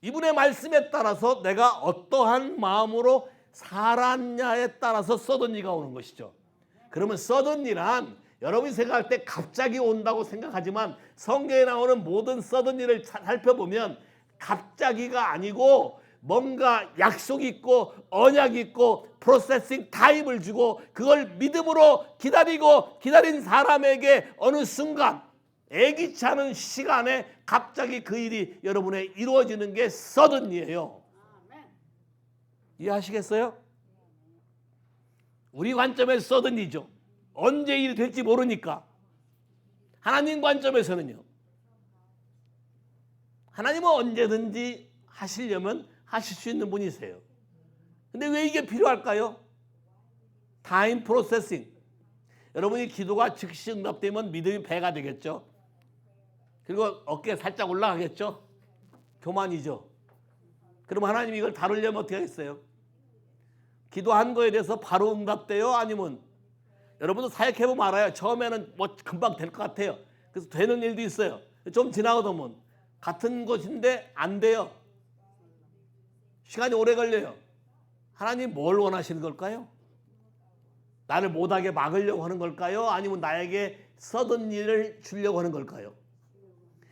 이분의 말씀에 따라서 내가 어떠한 마음으로 살았냐에 따라서 서든리가 오는 것이죠. 그러면 서든리란 여러분이 생각할 때 갑자기 온다고 생각하지만 성경에 나오는 모든 서든리를 살펴보면 갑자기가 아니고 뭔가 약속이 있고 언약이 있고 프로세싱 타임을 주고 그걸 믿음으로 기다리고 기다린 사람에게 어느 순간 예기치 않은 시간에 갑자기 그 일이 여러분의 이루어지는 게 서든리예요. 이해하시겠어요? 우리 관점에서 서든리죠. 언제 일이 될지 모르니까. 하나님 관점에서는요. 하나님은 언제든지 하시려면 하실 수 있는 분이세요. 근데 왜 이게 필요할까요? 타임 프로세싱. 여러분이 기도가 즉시 응답되면 믿음이 배가 되겠죠. 그리고 어깨 살짝 올라가겠죠. 교만이죠. 그럼 하나님이 이걸 다루려면 어떻게 하겠어요? 기도한 거에 대해서 바로 응답돼요? 아니면 여러분도 사역해보면 알아요. 처음에는 뭐 금방 될 것 같아요. 그래서 되는 일도 있어요. 좀 지나고 보면 같은 것인데 안 돼요. 시간이 오래 걸려요. 하나님 뭘 원하시는 걸까요? 나를 못하게 막으려고 하는 걸까요? 아니면 나에게 서든리를 주려고 하는 걸까요?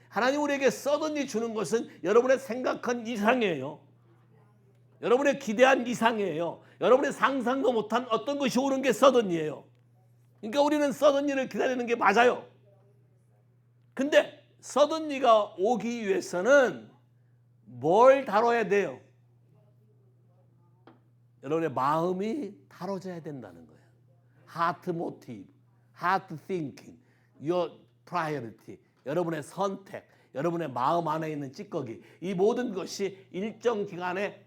하나님 우리에게 서든리 주는 것은 여러분의 생각한 이상이에요. 여러분의 기대한 이상이에요. 여러분의 상상도 못한 어떤 것이 오는 게 서든리예요. 그러니까 우리는 서든리를 기다리는 게 맞아요. 근데 서든리가 오기 위해서는 뭘 다뤄야 돼요? 여러분의 마음이 다뤄져야 된다는 거예요. Heart motive, heart thinking, your priority. 여러분의 선택, 여러분의 마음 안에 있는 찌꺼기. 이 모든 것이 일정 기간의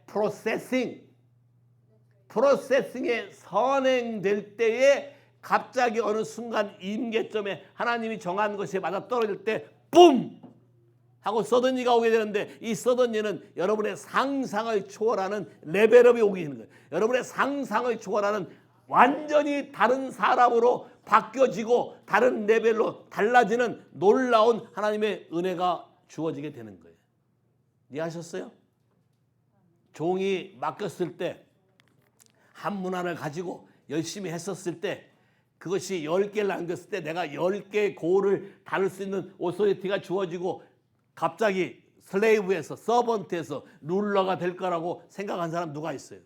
프로세싱에 선행될 때에 갑자기 어느 순간 임계점에 하나님이 정한 것에 맞아떨어질 때 뿜! 하고 서든리가 오게 되는데 이 서든리는 여러분의 상상을 초월하는 레벨업이 오게 되는 거예요. 여러분의 상상을 초월하는 완전히 다른 사람으로 바뀌어지고 다른 레벨로 달라지는 놀라운 하나님의 은혜가 주어지게 되는 거예요. 이해하셨어요? 종이 맡겼을 때 한 문화를 가지고 열심히 했었을 때 그것이 10개를 남겼을 때 내가 10개의 고를 다룰 수 있는 오소리티가 주어지고 갑자기 슬레이브에서 서번트에서 룰러가 될 거라고 생각한 사람 누가 있어요?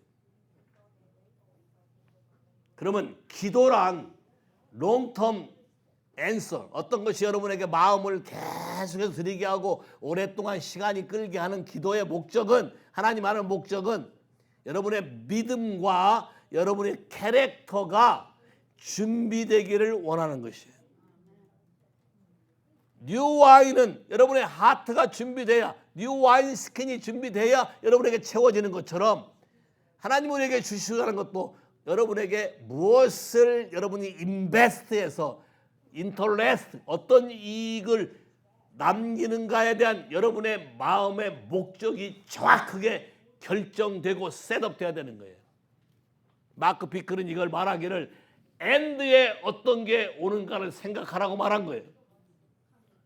그러면 기도란 롱텀 앤서, 어떤 것이 여러분에게 마음을 계속해서 드리게 하고 오랫동안 시간이 끌게 하는 기도의 목적은, 하나님 하는 목적은 여러분의 믿음과 여러분의 캐릭터가 준비되기를 원하는 것이에요. 뉴 와인은 여러분의 하트가 준비돼야, 뉴 와인 스킨이 준비돼야 여러분에게 채워지는 것처럼 하나님 우리에게 주시라는 것도 여러분에게 무엇을 여러분이 인베스트해서 인터레스트, 어떤 이익을 남기는가에 대한 여러분의 마음의 목적이 정확하게 결정되고 셋업돼야 되는 거예요. 마크 비클은 이걸 말하기를 엔드에 어떤 게 오는가를 생각하라고 말한 거예요.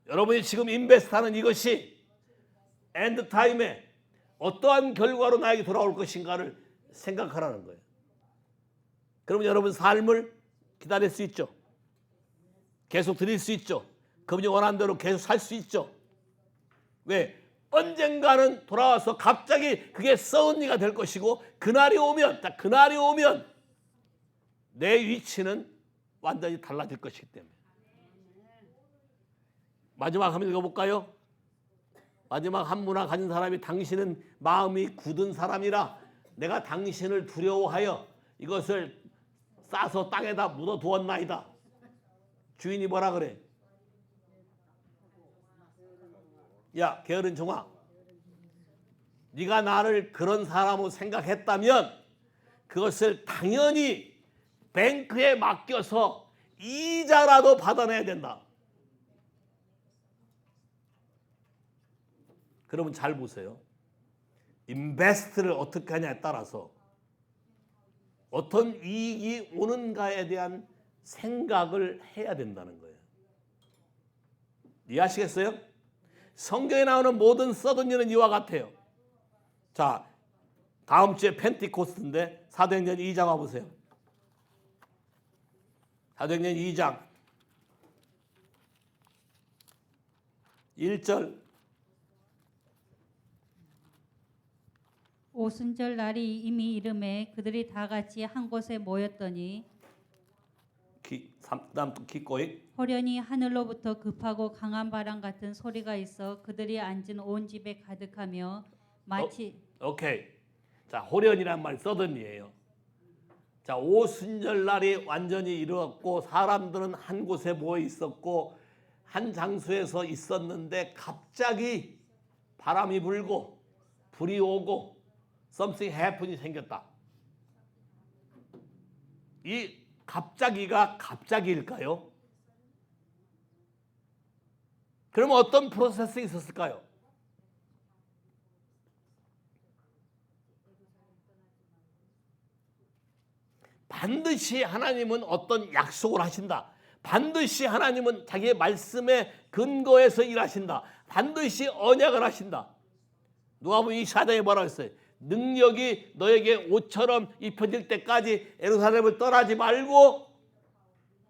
여러분이 지금 인베스트하는 이것이 엔드 타임에 어떠한 결과로 나에게 돌아올 것인가를 생각하라는 거예요. 그러면 여러분 삶을 기다릴 수 있죠. 계속 드릴 수 있죠. 그분이 원하는 대로 계속 살 수 있죠. 왜? 언젠가는 돌아와서 갑자기 그게 서든리가 될 것이고 그날이 오면 내 위치는 완전히 달라질 것이기 때문에. 마지막 한번 읽어볼까요? 마지막 한 문화 가진 사람이 당신은 마음이 굳은 사람이라 내가 당신을 두려워하여 이것을 싸서 땅에다 묻어두었나이다. 주인이 뭐라 그래? 야, 게으른 종아, 네가 나를 그런 사람으로 생각했다면 그것을 당연히 뱅크에 맡겨서 이자라도 받아내야 된다. 그러면 잘 보세요. 인베스트를 어떻게 하냐에 따라서 어떤 이익이 오는가에 대한 생각을 해야 된다는 거예요. 이해하시겠어요? 성경에 나오는 모든 서든리는 이와 같아요. 자, 다음 주에 펜티코스트인데 사도행전 2장 와보세요. 사도행전 2장 1절. 오순절 날이 이미 이름에 그들이 다 같이 한 곳에 모였더니 다음 또 기꺼이. 호련히 하늘로부터 급하고 강한 바람 같은 소리가 있어 그들이 앉은 온 집에 가득하며 마치 오케이. 자, 호련이란 말 서든이에요. 자, 오순절 날이 완전히 이루었고 사람들은 한 곳에 모여 있었고 한 장소에서 있었는데 갑자기 바람이 불고 불이 오고 something happen이 생겼다. 이 갑자기가 갑자기일까요? 그러면 어떤 프로세스가 있었을까요? 반드시 하나님은 어떤 약속을 하신다. 반드시 하나님은 자기의 말씀에 근거해서 일하신다. 반드시 언약을 하신다. 누가복음 24장에 뭐라고 했어요? 능력이 너에게 옷처럼 입혀질 때까지 예루살렘을 떠나지 말고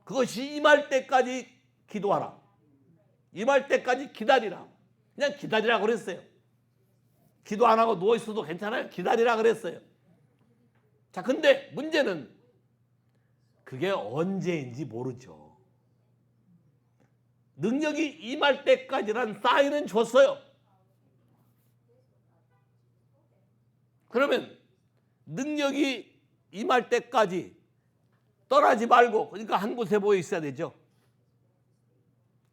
그것이 임할 때까지 기도하라. 임할 때까지 기다리라. 그냥 기다리라고 그랬어요. 기도 안 하고 누워 있어도 괜찮아요. 기다리라 그랬어요. 자, 근데 문제는 그게 언제인지 모르죠. 능력이 임할 때까지란 사인은 줬어요. 그러면 능력이 임할 때까지 떠나지 말고 그러니까 한 곳에 모여 있어야 되죠.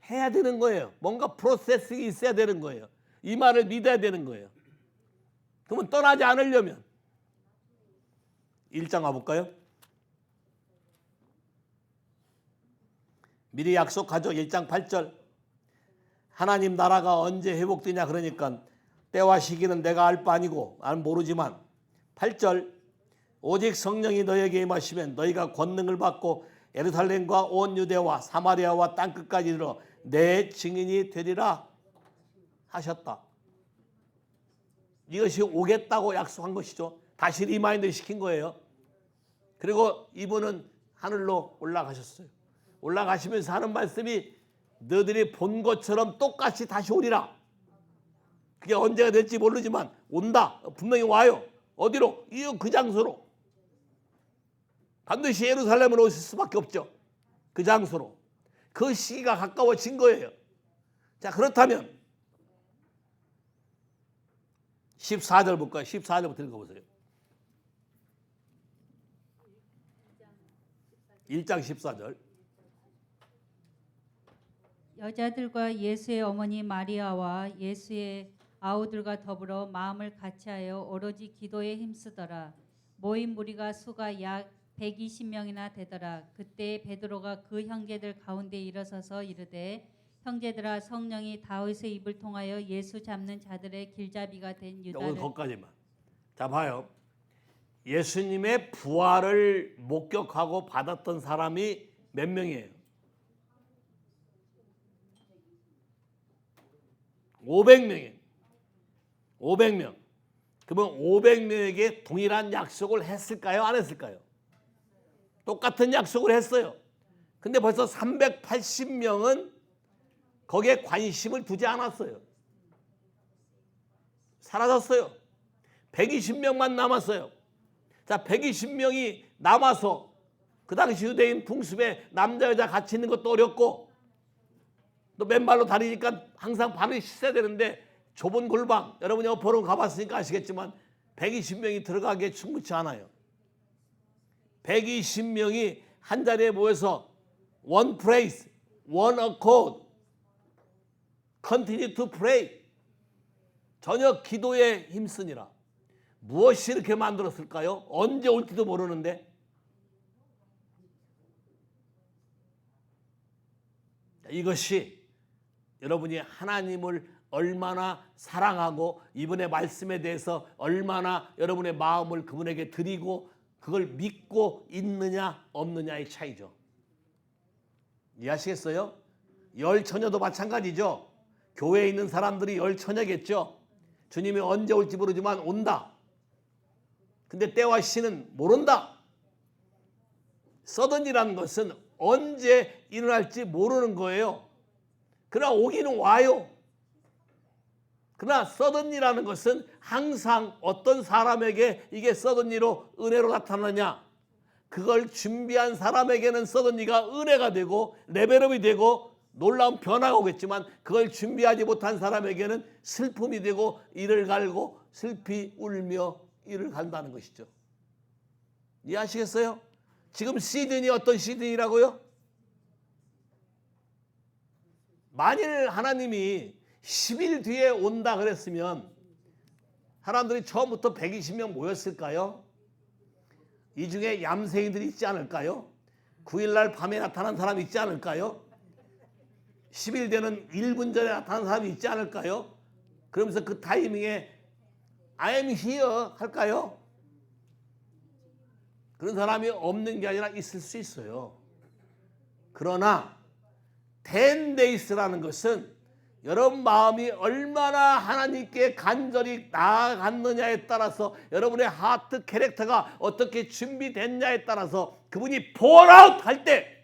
해야 되는 거예요. 뭔가 프로세스가 있어야 되는 거예요. 이 말을 믿어야 되는 거예요. 그러면 떠나지 않으려면 1장 가볼까요? 미리 약속하죠. 1장 8절. 하나님 나라가 언제 회복되냐 그러니까 때와 시기는 내가 알 바 아니고 나는 모르지만 8절. 오직 성령이 너에게 임하시면 너희가 권능을 받고 예루살렘과 온 유대와 사마리아와 땅끝까지 이르러 내 증인이 되리라 하셨다. 이것이 오겠다고 약속한 것이죠. 다시 리마인드 시킨 거예요. 그리고 이분은 하늘로 올라가셨어요. 올라가시면서 하는 말씀이 너희들이 본 것처럼 똑같이 다시 오리라. 그게 언제가 될지 모르지만 온다. 분명히 와요. 어디로? 그 장소로. 반드시 예루살렘으로 오실 수밖에 없죠. 그 장소로. 그 시기가 가까워진 거예요. 자, 그렇다면 14절 볼까요? 14절부터 읽어보세요. 1장 14절. 여자들과 예수의 어머니 마리아와 예수의 아우들과 더불어 마음을 같이하여 오로지 기도에 힘쓰더라. 모인 무리가 수가 약 120명이나 되더라. 그때 베드로가 그 형제들 가운데 일어서서 이르되 형제들아 성령이 다윗의 입을 통하여 예수 잡는 자들의 길잡이가 된 유다를 오늘 거기까지만. 자, 봐요. 예수님의 부활을 목격하고 받았던 사람이 몇 명이에요? 500명이에요. 500명. 그러면 500명에게 동일한 약속을 했을까요? 안 했을까요? 똑같은 약속을 했어요. 근데 벌써 380명은 거기에 관심을 두지 않았어요. 사라졌어요. 120명만 남았어요. 자, 120명이 남아서 그 당시 유대인 풍습에 남자 여자 같이 있는 것도 어렵고 또 맨발로 다니니까 항상 발을 씻어야 되는데 좁은 골방, 여러분이 어퍼로 가봤으니까 아시겠지만 120명이 들어가기에 충분치 않아요. 120명이 한 자리에 모여서 one place, one accord, continue to pray. 전혀 기도에 힘쓰니라. 무엇이 이렇게 만들었을까요? 언제 올지도 모르는데. 이것이 여러분이 하나님을 얼마나 사랑하고 이분의 말씀에 대해서 얼마나 여러분의 마음을 그분에게 드리고 그걸 믿고 있느냐 없느냐의 차이죠. 이해하시겠어요? 열 처녀도 마찬가지죠. 교회에 있는 사람들이 열 처녀겠죠. 주님이 언제 올지 모르지만 온다. 근데 때와 시는 모른다. 서든이라는 것은 언제 일어날지 모르는 거예요. 그러나 오기는 와요. 그러나 서든이라는 것은 항상 어떤 사람에게 이게 서든이로 은혜로 나타나냐, 그걸 준비한 사람에게는 서든이가 은혜가 되고 레벨업이 되고 놀라운 변화가 오겠지만, 그걸 준비하지 못한 사람에게는 슬픔이 되고 이를 갈고 슬피 울며 이를 간다는 것이죠. 이해하시겠어요? 지금 시즌이 어떤 시즌이라고요? 만일 하나님이 10일 뒤에 온다 그랬으면 사람들이 처음부터 120명 모였을까요? 이 중에 얌생이들이 있지 않을까요? 9일날 밤에 나타난 사람이 있지 않을까요? 10일 되는 1분 전에 나타난 사람이 있지 않을까요? 그러면서 그 타이밍에 I am here 할까요? 그런 사람이 없는 게 아니라 있을 수 있어요. 그러나 10 days라는 것은 여러분 마음이 얼마나 하나님께 간절히 나아갔느냐에 따라서, 여러분의 하트 캐릭터가 어떻게 준비됐냐에 따라서 그분이 볼아웃 할 때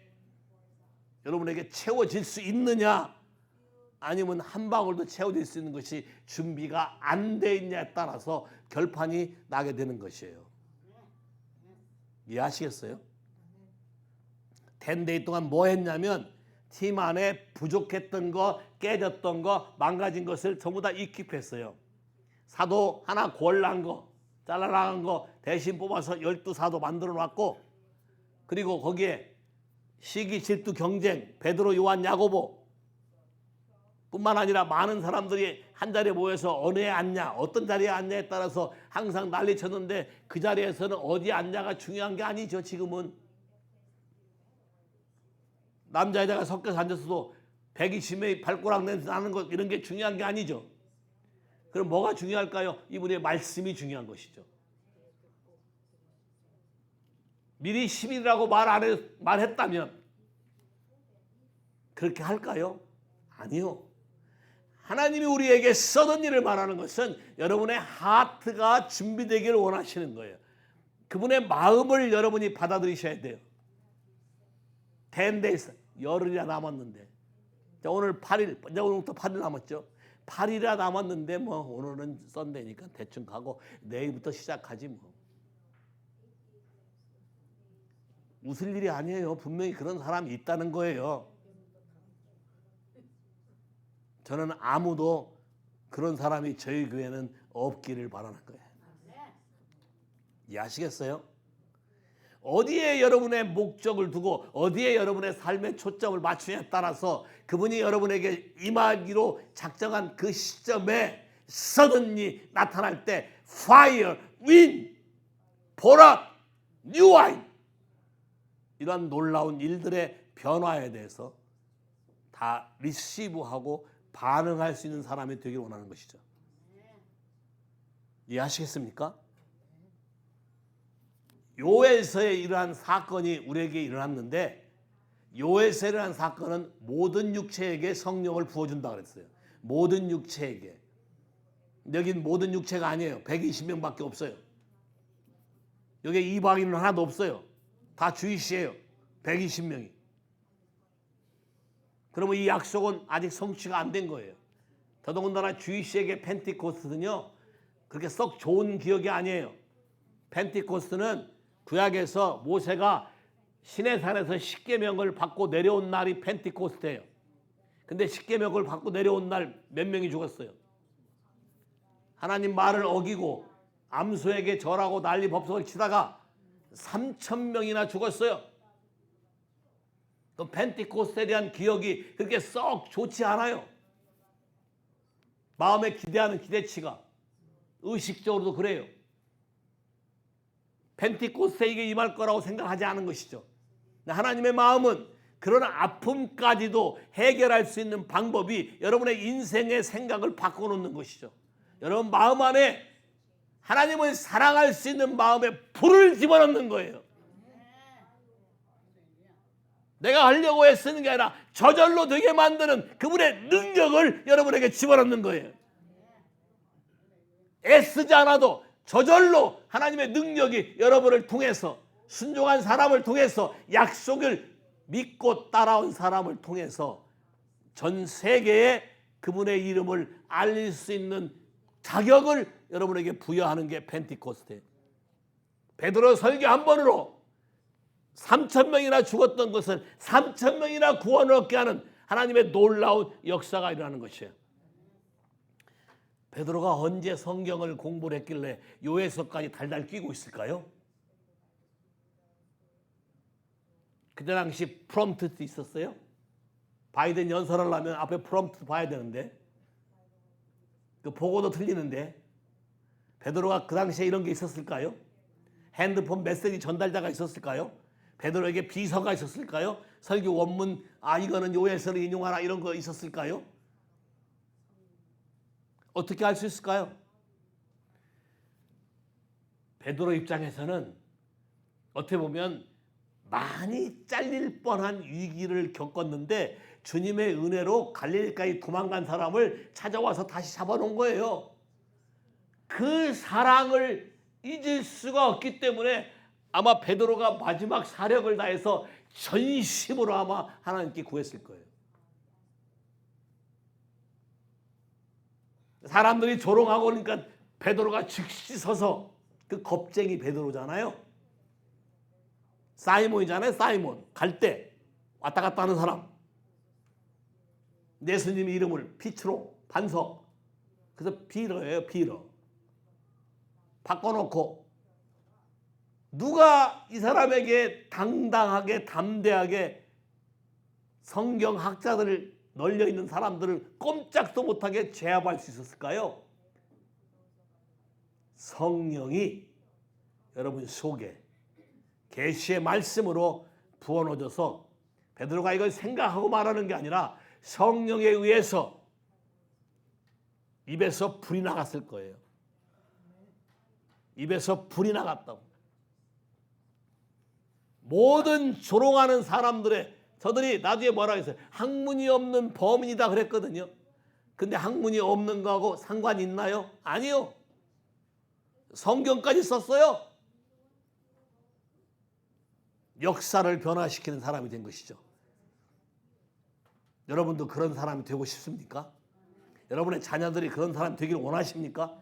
여러분에게 채워질 수 있느냐, 아니면 한 방울도 채워질 수 있는 것이 준비가 안 돼 있냐에 따라서 결판이 나게 되는 것이에요. 이해하시겠어요? 10 days 동안 뭐 했냐면 팀 안에 부족했던 거, 깨졌던 거, 망가진 것을 전부 다 이킵했어요. 사도 하나 골란 거, 잘라나간 거 대신 뽑아서 12사도 만들어 놨고, 그리고 거기에 시기, 질투, 경쟁, 베드로, 요한, 야고보 뿐만 아니라 많은 사람들이 한 자리에 모여서 어느 에 앉냐, 어떤 자리에 앉냐에 따라서 항상 난리 쳤는데, 그 자리에서는 어디에 앉냐가 중요한 게 아니죠. 지금은 남자 여자가 섞여서 앉았어도 120명이 발꼬락 냄새 나는 것, 이런 게 중요한 게 아니죠. 그럼 뭐가 중요할까요? 이분의 말씀이 중요한 것이죠. 미리 10일이라고 말했다면 그렇게 할까요? 아니요. 하나님이 우리에게 써던 일을 말하는 것은 여러분의 하트가 준비되기를 원하시는 거예요. 그분의 마음을 여러분이 받아들이셔야 돼요. 10 days, 열흘이나 남았는데, 자, 오늘 8일, 오늘부터 8일 남았죠. 8일이나 남았는데 뭐 오늘은 썬데이니까 대충 가고 내일부터 시작하지 뭐. 웃을 일이 아니에요. 분명히 그런 사람이 있다는 거예요. 저는 아무도 그런 사람이 저희 교회는 없기를 바라는 거예요. 이해하시겠어요? 어디에 여러분의 목적을 두고 어디에 여러분의 삶의 초점을 맞추냐에 따라서 그분이 여러분에게 임하기로 작정한 그 시점에 suddenly 나타날 때 fire, wind, 보라, new wine, 이러한 놀라운 일들의 변화에 대해서 다 리시브하고 반응할 수 있는 사람이 되길 원하는 것이죠. 이해하시겠습니까? 요엘서에 이러한 사건이 우리에게 일어났는데, 요엘서에 일어난 사건은 모든 육체에게 성령을 부어준다 그랬어요. 모든 육체에게. 여긴 모든 육체가 아니에요. 120명밖에 없어요. 여기 이방인은 하나도 없어요. 다 주이시예요. 120명이. 그러면 이 약속은 아직 성취가 안 된 거예요. 더더군다나 주이시에게 펜티코스트는요, 그렇게 썩 좋은 기억이 아니에요. 펜티코스트는 구약에서 모세가 시내산에서 십계명을 받고 내려온 날이 펜티코스트예요. 근데 십계명을 받고 내려온 날 몇 명이 죽었어요? 하나님 말을 어기고 암소에게 절하고 난리 법석을 치다가 3,000명이나 죽었어요. 그 펜티코스트에 대한 기억이 그렇게 썩 좋지 않아요. 마음에 기대하는 기대치가 의식적으로도 그래요. 펜티코스테에게 임할 거라고 생각하지 않은 것이죠. 하나님의 마음은 그런 아픔까지도 해결할 수 있는 방법이 여러분의 인생의 생각을 바꿔놓는 것이죠. 여러분 마음 안에 하나님을 사랑할 수 있는 마음에 불을 집어넣는 거예요. 내가 하려고 애쓰는 게 아니라 저절로 되게 만드는 그분의 능력을 여러분에게 집어넣는 거예요. 애쓰지 않아도 저절로 하나님의 능력이 여러분을 통해서, 순종한 사람을 통해서, 약속을 믿고 따라온 사람을 통해서 전 세계에 그분의 이름을 알릴 수 있는 자격을 여러분에게 부여하는 게 펜티코스테. 베드로 설교 한 번으로 3,000명이나 죽었던 것을 3,000명이나 구원을 얻게 하는 하나님의 놀라운 역사가 일어나는 것이에요. 베드로가 언제 성경을 공부를 했길래 요에서까지 달달 끼고 있을까요? 그때 당시 프롬프트 있었어요? 바이든 연설을 하면 앞에 프롬프트 봐야 되는데, 그 보고도 틀리는데, 베드로가 그 당시에 이런 게 있었을까요? 핸드폰 메시지 전달자가 있었을까요? 베드로에게 비서가 있었을까요? 설교 원문, 이거는 요에서를 인용하라, 이런 거 있었을까요? 어떻게 할 수 있을까요? 베드로 입장에서는 어떻게 보면 많이 잘릴 뻔한 위기를 겪었는데 주님의 은혜로 갈릴리까지 도망간 사람을 찾아와서 다시 잡아놓은 거예요. 그 사랑을 잊을 수가 없기 때문에 아마 베드로가 마지막 사력을 다해서 전심으로 아마 하나님께 구했을 거예요. 사람들이 조롱하고 그러니까 베드로가 즉시 서서, 그 겁쟁이 베드로잖아요. 사이몬이잖아요. 사이몬. 갈 때 왔다 갔다 하는 사람. 예수님 이름을 피트로, 반석. 그래서 비러예요. 비러. 바꿔놓고 누가 이 사람에게 당당하게 담대하게 성경 학자들을 널려있는 사람들을 꼼짝도 못하게 제압할 수 있었을까요? 성령이 여러분 속에 계시의 말씀으로 부어넣어져서, 베드로가 이걸 생각하고 말하는 게 아니라 성령에 의해서 입에서 불이 나갔을 거예요. 입에서 불이 나갔다고. 모든 조롱하는 사람들의, 저들이 나중에 뭐라고 했어요? 학문이 없는 범인이다 그랬거든요. 근데 학문이 없는 거하고 상관이 있나요? 아니요. 성경까지 썼어요. 역사를 변화시키는 사람이 된 것이죠. 여러분도 그런 사람이 되고 싶습니까? 여러분의 자녀들이 그런 사람이 되기를 원하십니까?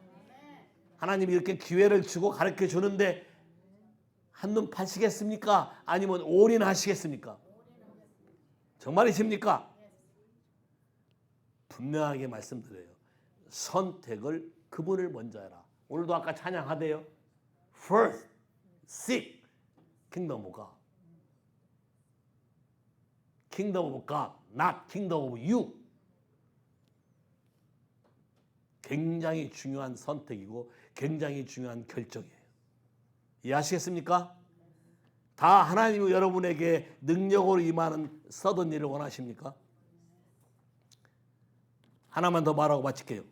하나님이 이렇게 기회를 주고 가르쳐 주는데 한눈 파시겠습니까? 아니면 올인하시겠습니까? 정말이십니까? 분명하게 말씀드려요. 선택을 그분을 먼저 해라. 오늘도 아까 찬양하대요. First, seek kingdom of God. Kingdom of God, not kingdom of you. 굉장히 중요한 선택이고 굉장히 중요한 결정이에요. 이해하시겠습니까? 다 하나님이 여러분에게 능력으로 임하는 서든 일을 원하십니까? 하나만 더 말하고 마칠게요.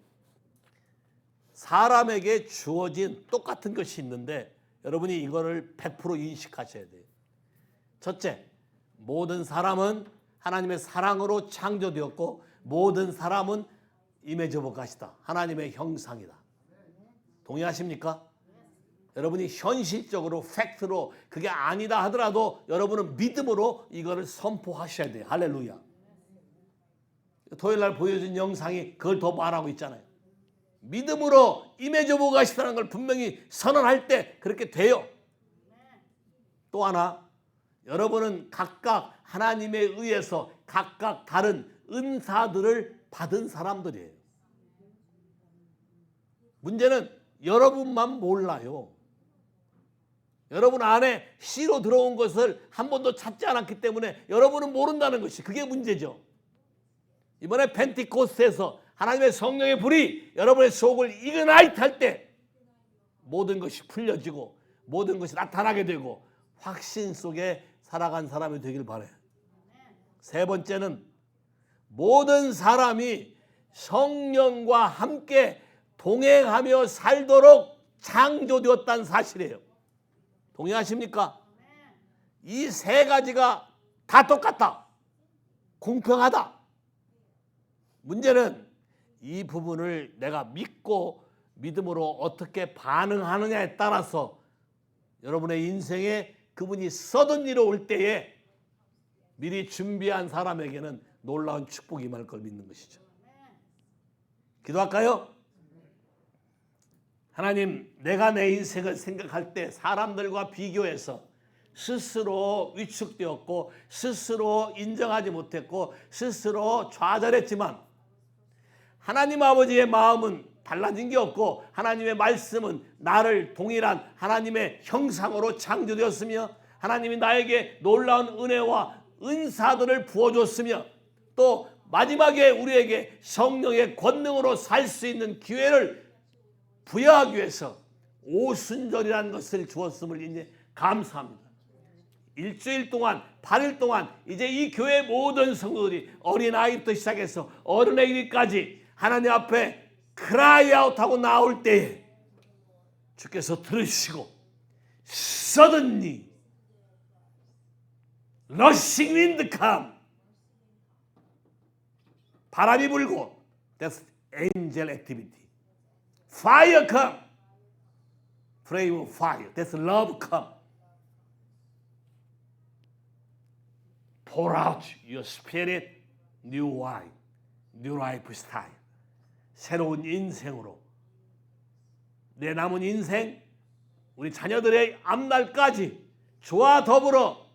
사람에게 주어진 똑같은 것이 있는데 여러분이 이거를 100% 인식하셔야 돼요. 첫째, 모든 사람은 하나님의 사랑으로 창조되었고 모든 사람은 이미지 오브 갓이다. 하나님의 형상이다. 동의하십니까? 여러분이 현실적으로 팩트로 그게 아니다 하더라도 여러분은 믿음으로 이거를 선포하셔야 돼요. 할렐루야. 토요일날 보여준 영상이 그걸 더 말하고 있잖아요. 믿음으로 이미지 오브 갓이라는 걸 분명히 선언할 때 그렇게 돼요. 또 하나, 여러분은 각각 하나님에 의해서 각각 다른 은사들을 받은 사람들이에요. 문제는 여러분만 몰라요. 여러분 안에 씨로 들어온 것을 한 번도 찾지 않았기 때문에 여러분은 모른다는 것이, 그게 문제죠. 이번에 펜티코스트에서 하나님의 성령의 불이 여러분의 속을 이그나이트 할 때 모든 것이 풀려지고 모든 것이 나타나게 되고 확신 속에 살아간 사람이 되길 바라요. 세 번째는 모든 사람이 성령과 함께 동행하며 살도록 창조되었다는 사실이에요. 동의하십니까? 이 세 가지가 다 똑같다. 공평하다. 문제는 이 부분을 내가 믿고 믿음으로 어떻게 반응하느냐에 따라서 여러분의 인생에 그분이 서든리로 올 때에 미리 준비한 사람에게는 놀라운 축복이 임할 걸 믿는 것이죠. 기도할까요? 하나님, 내가 내 인생을 생각할 때 사람들과 비교해서 스스로 위축되었고 스스로 인정하지 못했고 스스로 좌절했지만 하나님 아버지의 마음은 달라진 게 없고 하나님의 말씀은 나를 동일한 하나님의 형상으로 창조되었으며 하나님이 나에게 놀라운 은혜와 은사들을 부어줬으며 또 마지막에 우리에게 성령의 권능으로 살 수 있는 기회를 부여하기 위해서 오순절이라는 것을 주었음을 이제 감사합니다. 일주일 동안 8일 동안 이제 이 교회 모든 성도들이 어린아이부터 시작해서 어른에 이르기까지 하나님 앞에 크라이아웃하고 나올 때에 주께서 들으시고 suddenly rushing wind come 바람이 불고 that's angel activity. Fire come. Flame of fire. That's love come. Pour out your spirit, new wine, new life style. 새로운 인생으로 내 남은 인생, 우리 자녀들의 앞날까지 주와 더불어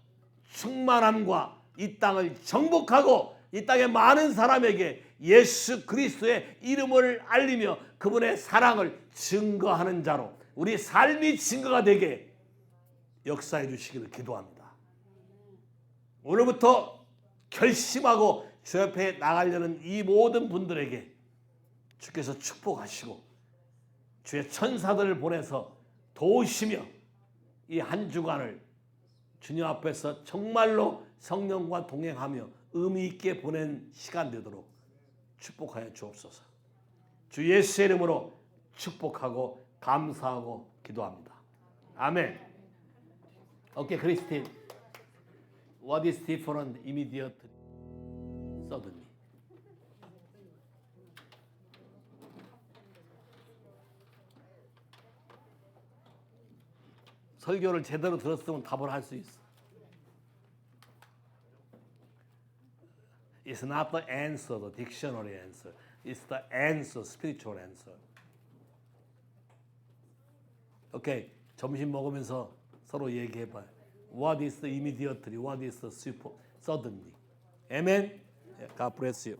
충만함과 이 땅을 정복하고 이 땅의 많은 사람에게 예수 그리스도의 이름을 알리며 그분의 사랑을 증거하는 자로 우리 삶이 증거가 되게 역사해 주시기를 기도합니다. 오늘부터 결심하고 주 옆에 나가려는 이 모든 분들에게 주께서 축복하시고 주의 천사들을 보내서 도우시며 이 한 주간을 주님 앞에서 정말로 성령과 동행하며 의미 있게 보낸 시간 되도록 축복하여 주옵소서. 주 예수의 이름으로 축복하고 감사하고 기도합니다. 아멘. 오케이, 크리스틴. What is different immediately, suddenly? 설교를 제대로 들었으면 답을 할 수 있어. It's not the answer, the dictionary answer. It's the answer, spiritual answer. 오케이, 점심 먹으면서 서로 얘기해봐요. What is the immediately? What is the super, suddenly? Amen? God bless you.